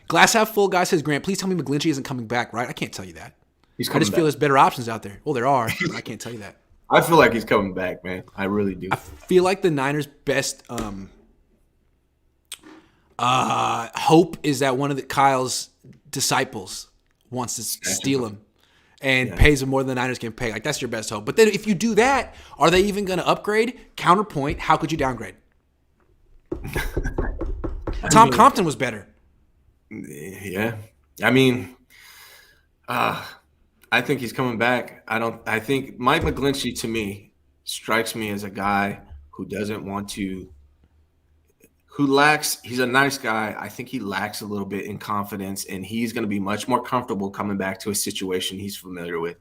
Glass half full guy says, Grant, please tell me McGlinchey isn't coming back, right? I can't tell you that. I just feel there's better options out there. Well, there are. I can't tell you that. I feel like he's coming back, man. I really do. I feel like the Niners' best hope is that one of Kyle's disciples wants to steal him and pays him more than the Niners can pay. Like, that's your best hope. But then if you do that, are they even going to upgrade? Counterpoint, how could you downgrade? Tom Compton was better. Yeah. I mean, I think he's coming back. I think Mike McGlinchey, to me, strikes me as a guy who doesn't want to he's a nice guy. I think he lacks a little bit in confidence, and he's going to be much more comfortable coming back to a situation he's familiar with.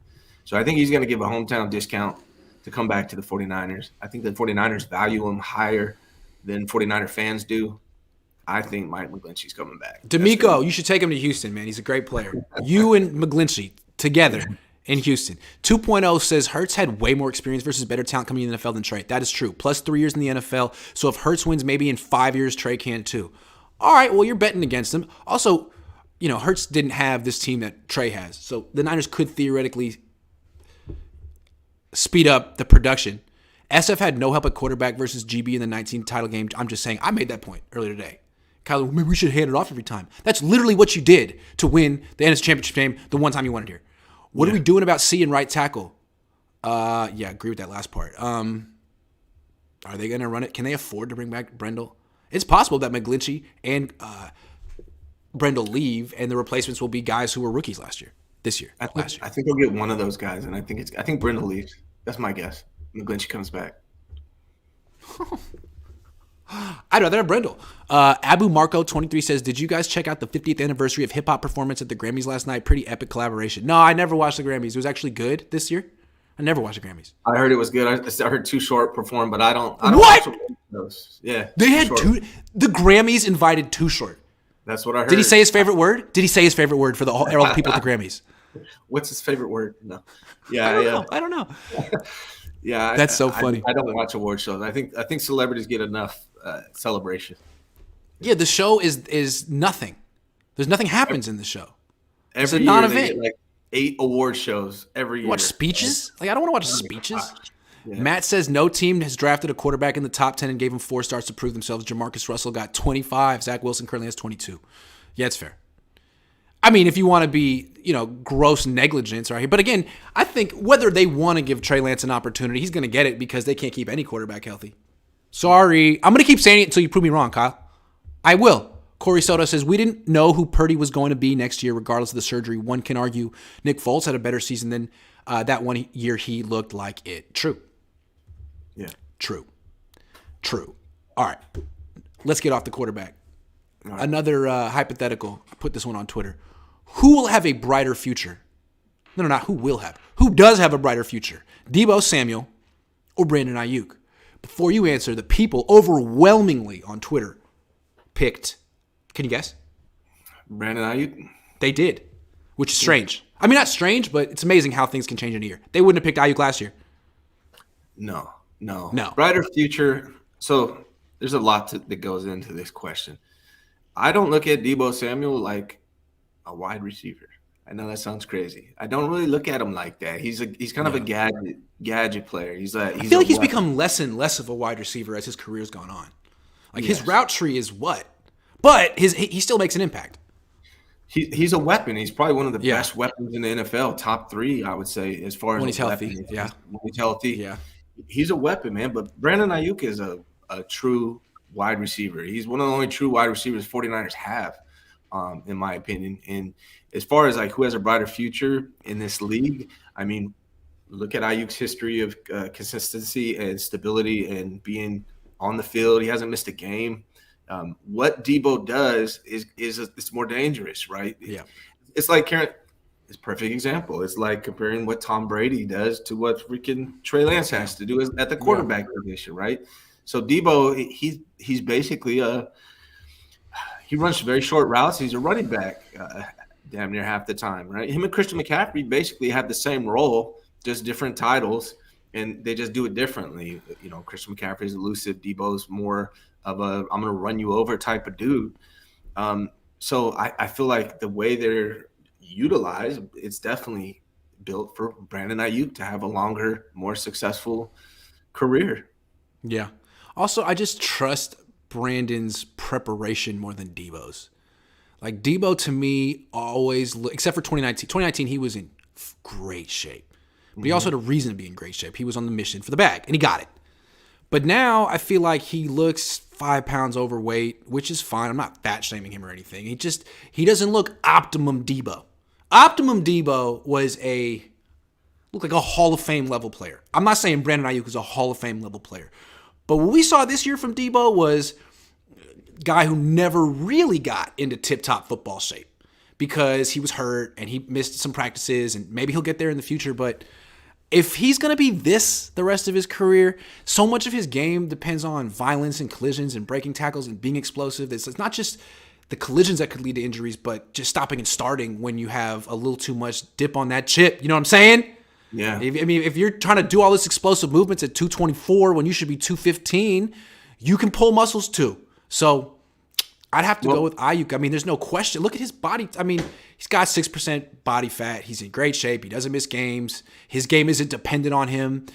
So I think he's going to give a hometown discount to come back to the 49ers. I think the 49ers value him higher than 49er fans do. I think Mike McGlinchey's coming back. D'Amico, you should take him to Houston, man. He's a great player. You and McGlinchey together in Houston. 2.0 says Hurts had way more experience versus better talent coming in the NFL than Trey. That is true. Plus 3 years in the NFL. So if Hurts wins, maybe in 5 years, Trey can too. All right, well, you're betting against him. Also, Hurts didn't have this team that Trey has. So the Niners could theoretically speed up the production. SF had no help at quarterback versus GB in the 19 title game. I'm just saying, I made that point earlier today. Kyler, maybe we should hand it off every time. That's literally what you did to win the NFC Championship game the one time you won it here. What are we doing about C and right tackle? Yeah, agree with that last part. Are they going to run it? Can they afford to bring back Brendel? It's possible that McGlinchey and Brendel leave, and the replacements will be guys who were rookies last year. I think they'll get one of those guys, and I think Brendel leaves. That's my guess. McGlinchey comes back. I'd rather have Brendel. Abu Marco 23 says, did you guys check out the 50th anniversary of hip hop performance at the Grammys last night? Pretty epic collaboration. No, I never watched the Grammys. It was actually good this year. I never watched the Grammys. I heard it was good. I heard Too Short perform, but I don't what? Watch those. Yeah. They had the Grammys invited Too Short. That's what I heard. Did he say his favorite word? Did he say his favorite word for all the people at the Grammys? What's his favorite word? No. Yeah, I don't know. Yeah. That's so funny. I don't watch award shows. I think celebrities get enough celebration. Yeah, the show is nothing. There's nothing happens in the show. It's a year non-event. They get like 8 award shows every year. Watch speeches? Like, I don't want to watch speeches. Yeah. Matt says no team has drafted a quarterback in the top 10 and gave him 4 stars to prove themselves. Jamarcus Russell got 25. Zach Wilson currently has 22. Yeah, it's fair. I mean, if you want to be, gross negligence right here. But again, I think whether they want to give Trey Lance an opportunity, he's going to get it because they can't keep any quarterback healthy. Sorry. I'm going to keep saying it until you prove me wrong, Kyle. I will. Corey Soto says, we didn't know who Purdy was going to be next year, regardless of the surgery. One can argue Nick Foles had a better season than that one year he looked like it. True. Yeah. True. All right. Let's get off the quarterback. Right. Another hypothetical. I put this one on Twitter. Who will have a brighter future? No, not who will have. Who does have a brighter future? Deebo Samuel or Brandon Aiyuk? Before you answer, the people overwhelmingly on Twitter picked, can you guess? Brandon Aiyuk. They did, which is strange. I mean, not strange, but it's amazing how things can change in a year. They wouldn't have picked Aiyuk last year. No. No. Brighter future. So there's a lot that goes into this question. I don't look at Deebo Samuel like a wide receiver. I know that sounds crazy. I don't really look at him like that. He's kind of a gadget player. I feel like he's become less and less of a wide receiver as his career's gone on. Like his route tree is what? But he still makes an impact. He's a weapon. He's probably one of the best weapons in the NFL. Top 3, I would say, as far as when he's healthy. When he's healthy. Yeah. He's a weapon, man. But Brandon Aiyuk is a true wide receiver. He's one of the only true wide receivers 49ers have, in my opinion. And as far as like who has a brighter future in this league, I mean, look at Aiyuk's history of consistency and stability and being on the field. He hasn't missed a game. What Deebo does is it's more dangerous, right? Yeah. It's like it's a perfect example. It's like comparing what Tom Brady does to what freaking Trey Lance has to do at the quarterback position, right? So Deebo, he's basically he runs very short routes. He's a running back damn near half the time, right? Him and Christian McCaffrey basically have the same role, just different titles, and they just do it differently. You know, Christian McCaffrey's elusive. Deebo's more of a I'm going to run you over type of dude. So I feel like the way they're utilized, it's definitely built for Brandon Aiyuk to have a longer, more successful career. Yeah. Also, I just trust Brandon's preparation more than Deebo's. Like Deebo to me always, except for 2019. 2019, he was in great shape. But he also had a reason to be in great shape. He was on the mission for the bag, and he got it. But now I feel like he looks 5 pounds overweight, which is fine. I'm not fat shaming him or anything. He doesn't look optimum Deebo. Optimum Deebo looked like a Hall of Fame level player. I'm not saying Brandon Aiyuk is a Hall of Fame level player. But what we saw this year from Deebo was a guy who never really got into tip-top football shape because he was hurt and he missed some practices, and maybe he'll get there in the future. But if he's going to be this the rest of his career, so much of his game depends on violence and collisions and breaking tackles and being explosive. It's not just the collisions that could lead to injuries, but just stopping and starting when you have a little too much dip on that chip. You know what I'm saying? Yeah. If you're trying to do all this explosive movements at 224 when you should be 215, you can pull muscles too. So I'd have to go with Aiyuk. I mean, there's no question. Look at his body. I mean, he's got 6% body fat. He's in great shape. He doesn't miss games. His game isn't dependent on him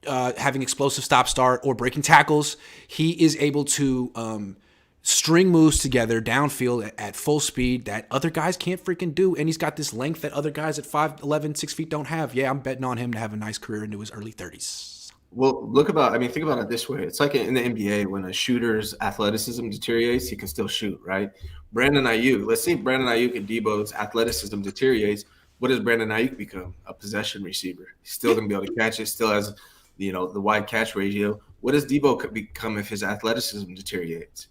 having explosive stop-start or breaking tackles. He is able to string moves together downfield at full speed that other guys can't freaking do. And he's got this length that other guys at 5'11", 6 feet don't have. Yeah, I'm betting on him to have a nice career into his early 30s. Well, think about it this way. It's like in the NBA when a shooter's athleticism deteriorates, he can still shoot, right? Brandon Aiyuk, let's say Brandon Aiyuk and Deebo's athleticism deteriorates. What does Brandon Aiyuk become? A possession receiver. He's still going to be able to catch it, still has, the wide catch ratio. What does Deebo become if his athleticism deteriorates?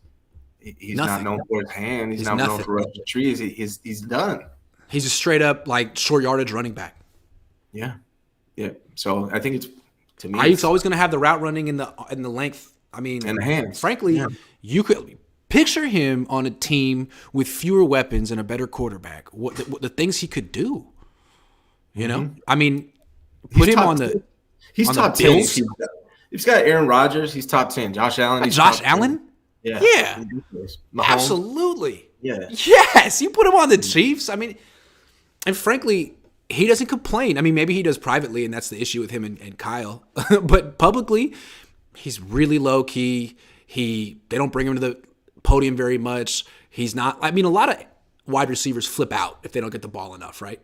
He's Nothing. Not known for his hand. He's not known for rushing trees. He's done. He's a straight up like short yardage running back. Yeah. So I think it's, to me, Aiyuk's always going to have the route running in the length. I mean, and the hands. Frankly, you could picture him on a team with fewer weapons and a better quarterback. What the things he could do. You know, I mean, put him on the. He's top 10. He's got Aaron Rodgers. He's top 10. Josh Allen. Josh Allen. 10. Yeah. Absolutely. Yeah. Yes, you put him on the Chiefs. I mean, and frankly, he doesn't complain. I mean, maybe he does privately, and that's the issue with him and Kyle. But publicly, he's really low key. They don't bring him to the podium very much. He's not. I mean, a lot of wide receivers flip out if they don't get the ball enough, right?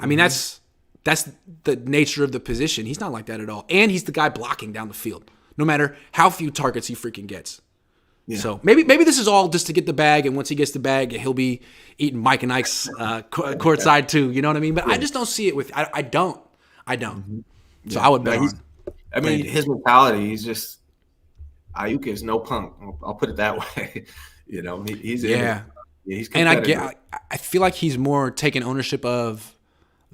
I mean, that's the nature of the position. He's not like that at all. And he's the guy blocking down the field, no matter how few targets he freaking gets. Yeah. So maybe this is all just to get the bag, and once he gets the bag, he'll be eating Mike and Ike's courtside too. You know what I mean? But I just don't see it with. I don't. Mm-hmm. So I would bet on. I mean, his mentality. He's just Aiyuk is no punk. I'll put it that way. He's yeah. He's and I feel like he's more taking ownership of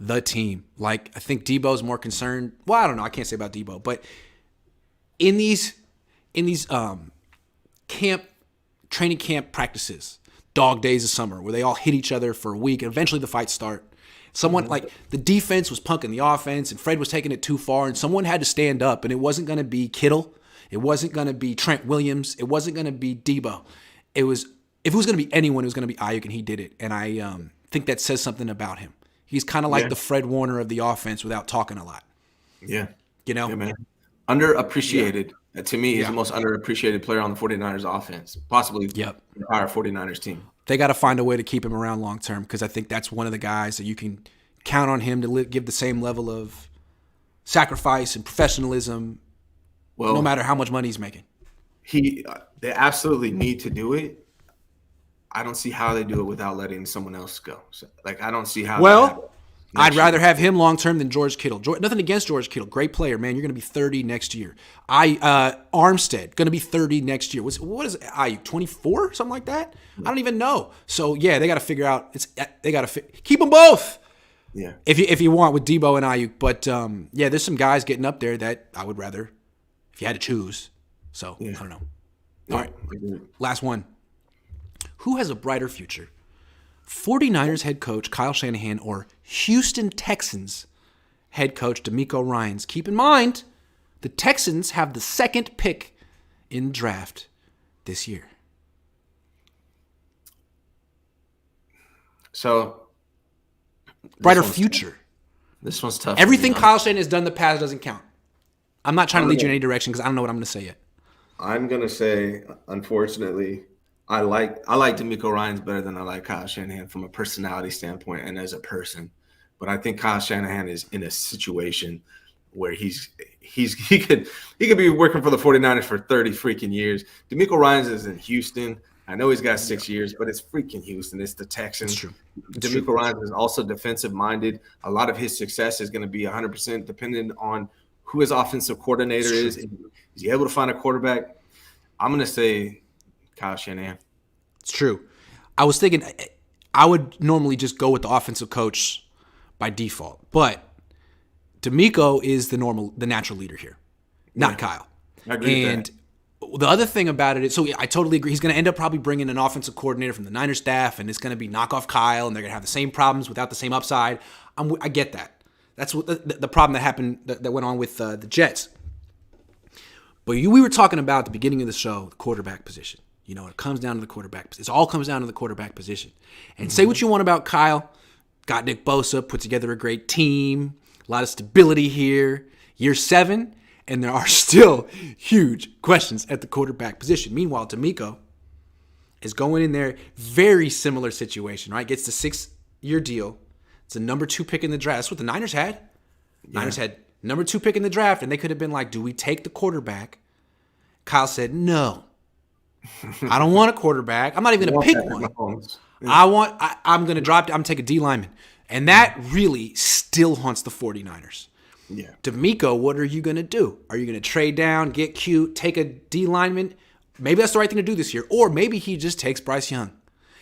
the team. Like, I think Deebo's more concerned. Well, I don't know. I can't say about Deebo, but in these training camp practices, dog days of summer, where they all hit each other for a week and eventually the fights start. Someone like the defense was punking the offense and Fred was taking it too far, and someone had to stand up, and it wasn't going to be Kittle. It wasn't going to be Trent Williams. It wasn't going to be Deebo. If it was going to be anyone, it was going to be Aiyuk, and he did it. And I think that says something about him. He's kind of like the Fred Warner of the offense without talking a lot. Yeah. You know? Yeah, man. Underappreciated. Yeah. To me, he's the most underappreciated player on the 49ers offense, possibly the entire 49ers team. They got to find a way to keep him around long term, because I think that's one of the guys that you can count on him to give the same level of sacrifice and professionalism, no matter how much money he's making. They absolutely need to do it. I don't see how they do it without letting someone else go. So, I don't see how. Well, I'd rather have him long term than George Kittle. Nothing against George Kittle, great player, man. You're going to be 30 next year. Armstead going to be 30 next year. What is Aiyuk, 24, something like that? I don't even know. So yeah, they got to figure out. They got to keep them both. Yeah. If you want with Deebo and Aiyuk, but there's some guys getting up there that I would rather, if you had to choose. So I don't know. All right, last one. Who has a brighter future? 49ers head coach Kyle Shanahan or Houston Texans head coach DeMeco Ryans? Keep in mind, the Texans have the second pick in the draft this year. So, brighter future. This one's tough. Everything Kyle Shanahan has done in the past doesn't count. I'm not trying to lead you in any direction because I don't know what I'm going to say yet. I'm going to say, unfortunately, I like DeMeco Ryans better than I like Kyle Shanahan from a personality standpoint and as a person. But I think Kyle Shanahan is in a situation where he could be working for the 49ers for 30 freaking years. DeMeco Ryans is in Houston. I know he's got 6 years, but it's freaking Houston. It's the Texans. It's true. DeMeco Ryans is also defensive minded. A lot of his success is going to be 100% dependent on who his offensive coordinator is. Is he able to find a quarterback? I'm going to say Kyle Shanahan. It's true. I was thinking I would normally just go with the offensive coach by default, but DeMeco is the natural leader here, not Kyle. I agree with that. The other thing about it is, so I totally agree. He's going to end up probably bringing an offensive coordinator from the Niners staff, and it's going to be knock off Kyle, and they're going to have the same problems without the same upside. I get that. That's what the problem that happened that went on with the Jets. But we were talking about at the beginning of the show, the quarterback position. You know, it comes down to the quarterback. It all comes down to the quarterback position. And say what you want about Kyle. Got Nick Bosa, put together a great team. A lot of stability here. Year 7, and there are still huge questions at the quarterback position. Meanwhile, DeMeco is going in there, very similar situation, right? Gets the 6-year deal. It's a number 2 pick in the draft. That's what the Niners had. Niners had number 2 pick in the draft, and they could have been like, do we take the quarterback? Kyle said, no. I don't want a quarterback. I'm not even going to pick one. I'm going to drop. I'm going to take a D lineman. And that really still haunts the 49ers. Yeah. DeMeco, what are you going to do? Are you going to trade down, get cute, take a D lineman? Maybe that's the right thing to do this year. Or maybe he just takes Bryce Young.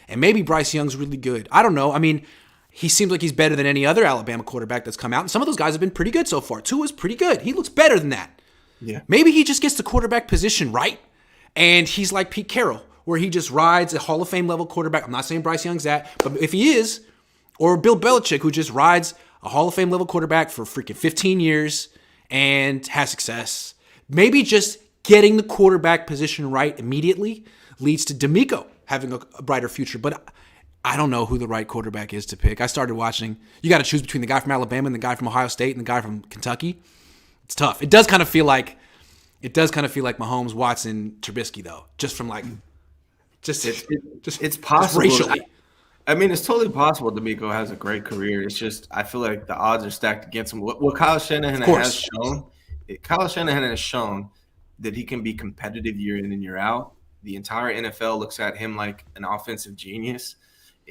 And maybe Bryce Young's really good. I don't know. I mean, he seems like he's better than any other Alabama quarterback that's come out. And some of those guys have been pretty good so far. Tua's pretty good. He looks better than that. Yeah. Maybe he just gets the quarterback position right. And he's like Pete Carroll, where he just rides a Hall of Fame level quarterback. I'm not saying Bryce Young's that, but if he is, or Bill Belichick, who just rides a Hall of Fame level quarterback for freaking 15 years and has success, maybe just getting the quarterback position right immediately leads to DeMeco having a brighter future. But I don't know who the right quarterback is to pick. I started watching. You got to choose between the guy from Alabama and the guy from Ohio State and the guy from Kentucky. It's tough. It does kind of feel like Mahomes, Watson, Trubisky, though, just from it's possible. Racially. I mean, it's totally possible DeMeco has a great career. It's just I feel like the odds are stacked against him. What Kyle Shanahan has shown that he can be competitive year in and year out. The entire NFL looks at him like an offensive genius.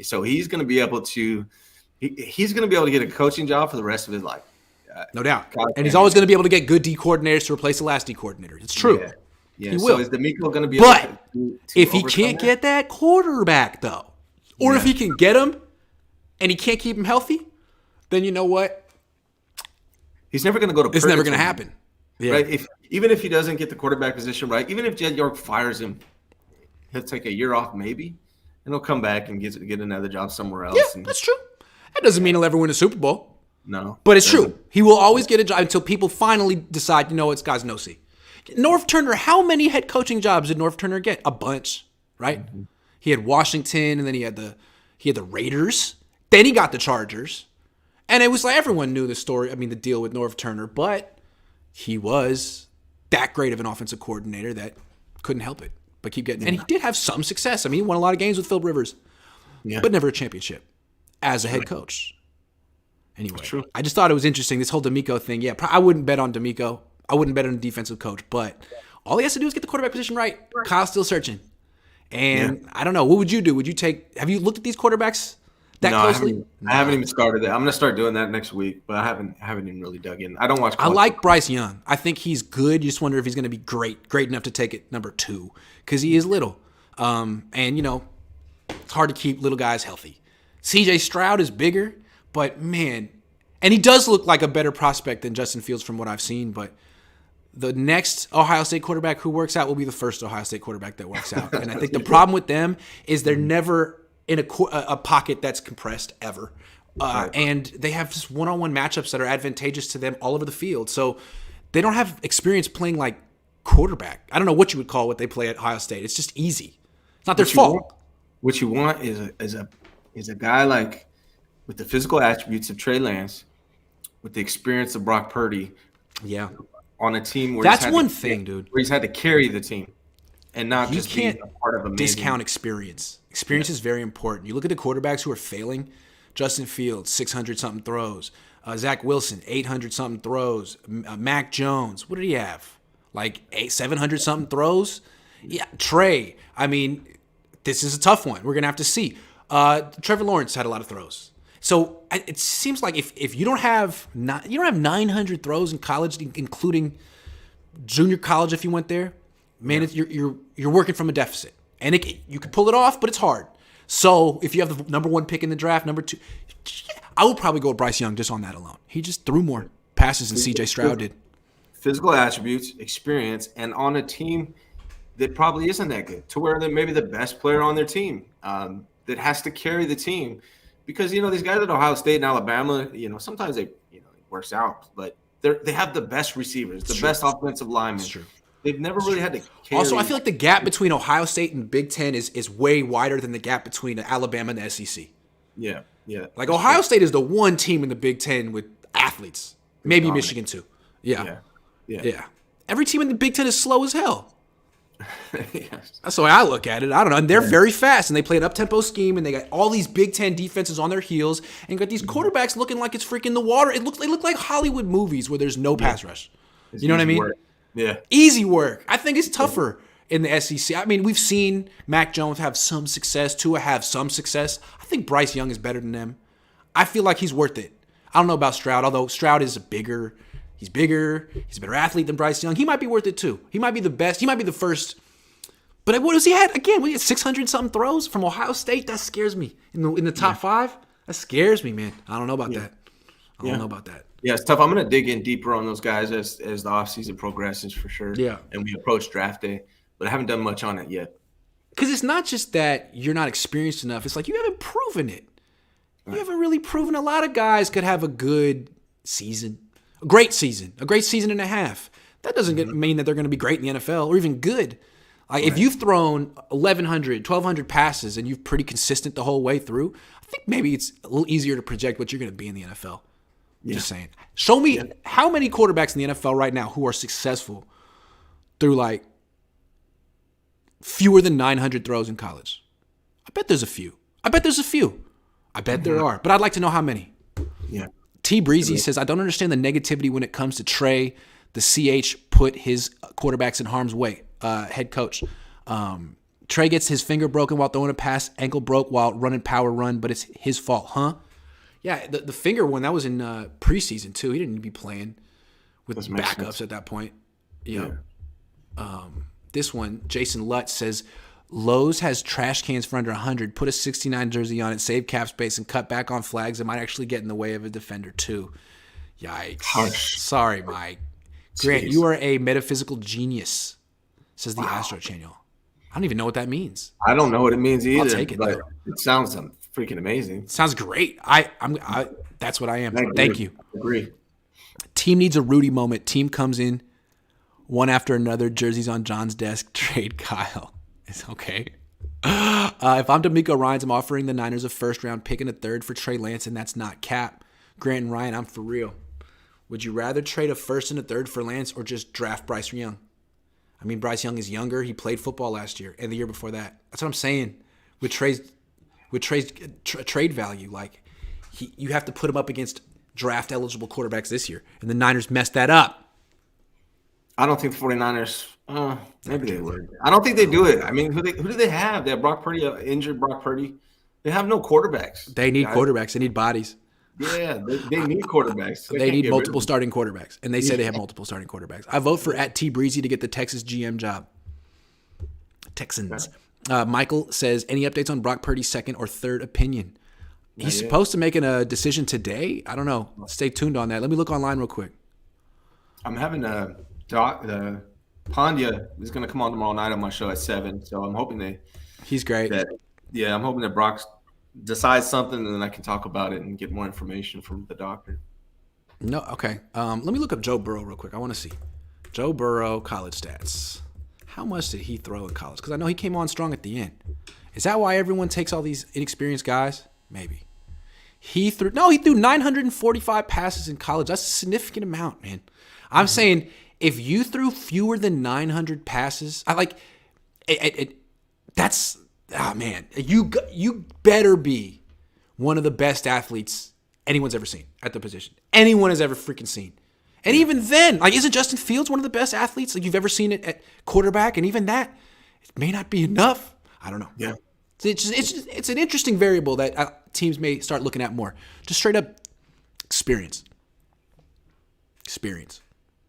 So he's going to be able to get a coaching job for the rest of his life. No doubt. And he's always going to be able to get good D coordinators to replace the last D coordinator. It's true. Yeah. He so will. is DeMeco going to be but able to if he can't get that quarterback, though, or if he can get him and he can't keep him healthy, then you know what? He's never going to go to. It's never going to happen. Yeah. Right? Even if he doesn't get the quarterback position right, even if Jed York fires him, he'll take a year off maybe, and he'll come back and get another job somewhere else. Yeah, that's true. That doesn't mean he'll ever win a Super Bowl. No. But it's true. He will always get a job until people finally decide, you know, it's guy's no see. Norv Turner, how many head coaching jobs did Norv Turner get? A bunch, right? Mm-hmm. He had Washington, and then he had the Raiders. Then he got the Chargers. And it was like everyone knew the story, the deal with Norv Turner, but he was that great of an offensive coordinator that couldn't help it but keep getting. And he did have some success. He won a lot of games with Phil Rivers, but never a championship as a head coach. Anyway, I just thought it was interesting, this whole D'Amico thing. Yeah, I wouldn't bet on D'Amico. I wouldn't bet on a defensive coach, but all he has to do is get the quarterback position right. Kyle's still searching. And I don't know. What would you do? Have you looked at these quarterbacks that closely? I haven't even started that. I'm going to start doing that next week, but I haven't even really dug in. I don't watch college. I like Bryce Young. I think he's good. You just wonder if he's going to be great enough to take it number 2 because he is little. And, it's hard to keep little guys healthy. CJ Stroud is bigger, but, man, and he does look like a better prospect than Justin Fields from what I've seen, but the next Ohio State quarterback who works out will be the first Ohio State quarterback that works out. And I think the problem with them is they're never in a pocket that's compressed ever. And they have just one-on-one matchups that are advantageous to them all over the field. So they don't have experience playing like quarterback. I don't know what you would call what they play at Ohio State. It's just easy. It's not their fault. What you want is a guy like with the physical attributes of Trey Lance, with the experience of Brock Purdy. Yeah. On a team where that's one thing, dude. Where he's had to carry the team and not you just can't be a part of a discount experience. Experience is very important. You look at the quarterbacks who are failing. Justin Fields, 600-something throws. Zach Wilson, 800-something throws. Mac Jones, what did he have? Like 700-something throws? Yeah, Trey. This is a tough one. We're going to have to see. Trevor Lawrence had a lot of throws. So it seems like if you don't have 900 throws in college, including junior college, if you went there, man, you're working from a deficit, and you can pull it off, but it's hard. So if you have the number 1 pick in the draft, number 2, I would probably go with Bryce Young just on that alone. He just threw more passes than C.J. Stroud did. Physical attributes, experience, and on a team that probably isn't that good, to where they're maybe the best player on their team that has to carry the team. Because, these guys at Ohio State and Alabama, sometimes it works out, but they have the best receivers, the best offensive linemen. That's true. They've never really had to carry. Also, I feel like the gap between Ohio State and Big Ten is way wider than the gap between Alabama and the SEC. Yeah. Like Ohio State is the one team in the Big Ten with athletes. Maybe Michigan too. Yeah. Every team in the Big Ten is slow as hell. Yes. That's the way I look at it. I don't know. And they're very fast, and they play an up-tempo scheme, and they got all these Big Ten defenses on their heels, and you got these quarterbacks looking like it's freaking the water. They look like Hollywood movies where there's no pass rush. You know what I mean? Work. Yeah. Easy work. I think it's tougher in the SEC. We've seen Mac Jones have some success, Tua have some success. I think Bryce Young is better than them. I feel like he's worth it. I don't know about Stroud, although Stroud is bigger. He's bigger. He's a better athlete than Bryce Young. He might be worth it too. He might be the best. He might be the first. But what does he had? Again, we had 600-something throws from Ohio State. That scares me. In the top 5, that scares me, man. I don't know about that. I don't know about that. Yeah, it's tough. I'm going to dig in deeper on those guys as the offseason progresses for sure. Yeah. And we approach draft day, but I haven't done much on it yet. Because it's not just that you're not experienced enough. It's like you haven't proven it. You haven't really proven. A lot of guys could have a good season, a great season and a half. That doesn't mean that they're going to be great in the NFL or even good. Like if you've thrown 1,100, 1,200 passes and you've pretty consistent the whole way through, I think maybe it's a little easier to project what you're going to be in the NFL. Just saying. Show me how many quarterbacks in the NFL right now who are successful through like fewer than 900 throws in college. I bet there's a few. I bet there are, but I'd like to know how many. Yeah. T. Breezy says, I don't understand the negativity when it comes to Trey. The CH put his quarterbacks in harm's way. Head coach. Trey gets his finger broken while throwing a pass, ankle broke while running power run, but it's his fault, huh? Yeah, the finger one, that was in preseason too. He didn't need to be playing with backups at that point. Yeah. This one, Jason Lutz says, Lowe's has trash cans for under 100. Put a 69 jersey on it, save cap space, and cut back on flags that might actually get in the way of a defender too. Yikes. Harsh. Sorry, Mike. Grant, Jeez. you are a metaphysical genius, says the Astro Channel. I don't even know what that means. I don't know what it means either. take it, but though. it sounds freaking amazing. Sounds great. I that's what I am. Thank you. Agree. Team Team needs a Rudy moment. Team comes in one after another. Jerseys on John's desk. Trade Kyle. It's okay. If I'm D'Amico Ryans, I'm offering the Niners a first-round pick and a third for Trey Lance, and that's not cap. Grant and Ryan, I'm for real. Would you rather trade a first and a third for Lance or just draft Bryce Young? I mean, Bryce Young is younger. He played football last year and the year before that. That's what I'm saying. With Trey's trade value, like you have to put him up against draft-eligible quarterbacks this year, and the Niners messed that up. I don't think the 49ers, maybe they would. I don't think they do it. I mean, who do they have? They have Brock Purdy, injured Brock Purdy. They have no quarterbacks. They need quarterbacks. They need bodies. Yeah, they need quarterbacks. They need multiple starting quarterbacks, and they say they have multiple starting quarterbacks. I vote for @T-Breezy to get the Texas GM job. Texans. Michael says, any updates on Brock Purdy's second or third opinion? He's supposed to make a decision today. I don't know. Stay tuned on that. Let me look online real quick. I'm having the Pandya is going to come on tomorrow night on my show at 7, so I'm hoping He's great. I'm hoping that Brock decides something, and then I can talk about it and get more information from the doctor. No, okay. Let me look up Joe Burrow real quick. I want to see. Joe Burrow, college stats. How much did he throw in college? Because I know he came on strong at the end. Is that why everyone takes all these inexperienced guys? Maybe. He threw 945 passes in college. That's a significant amount, man. I'm saying if you threw fewer than 900 passes, that's man. You better be one of the best athletes anyone's ever seen at the position. Anyone has ever freaking seen. And even then, isn't Justin Fields one of the best athletes you've ever seen at quarterback? And even that, it may not be enough. I don't know. Yeah. It's an interesting variable that teams may start looking at more. Just straight up experience.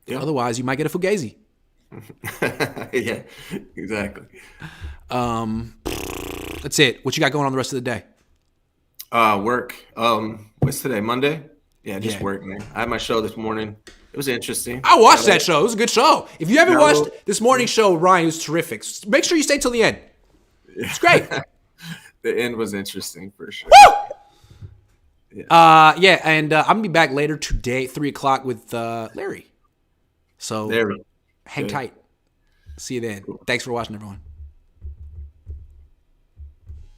Yeah. Otherwise, you might get a Fugazi. Yeah, exactly. That's it. What you got going on the rest of the day? Work. What's today? Monday? Yeah, just work, man. I had my show this morning. It was interesting. I watched that show. It was a good show. If you haven't watched this morning's show, Ryan, it was terrific. Make sure you stay till the end. It's great. The end was interesting for sure. Woo! Yeah. And I'm going to be back later today, 3 o'clock with Larry. So hang tight. See you then. Cool. Thanks for watching, everyone.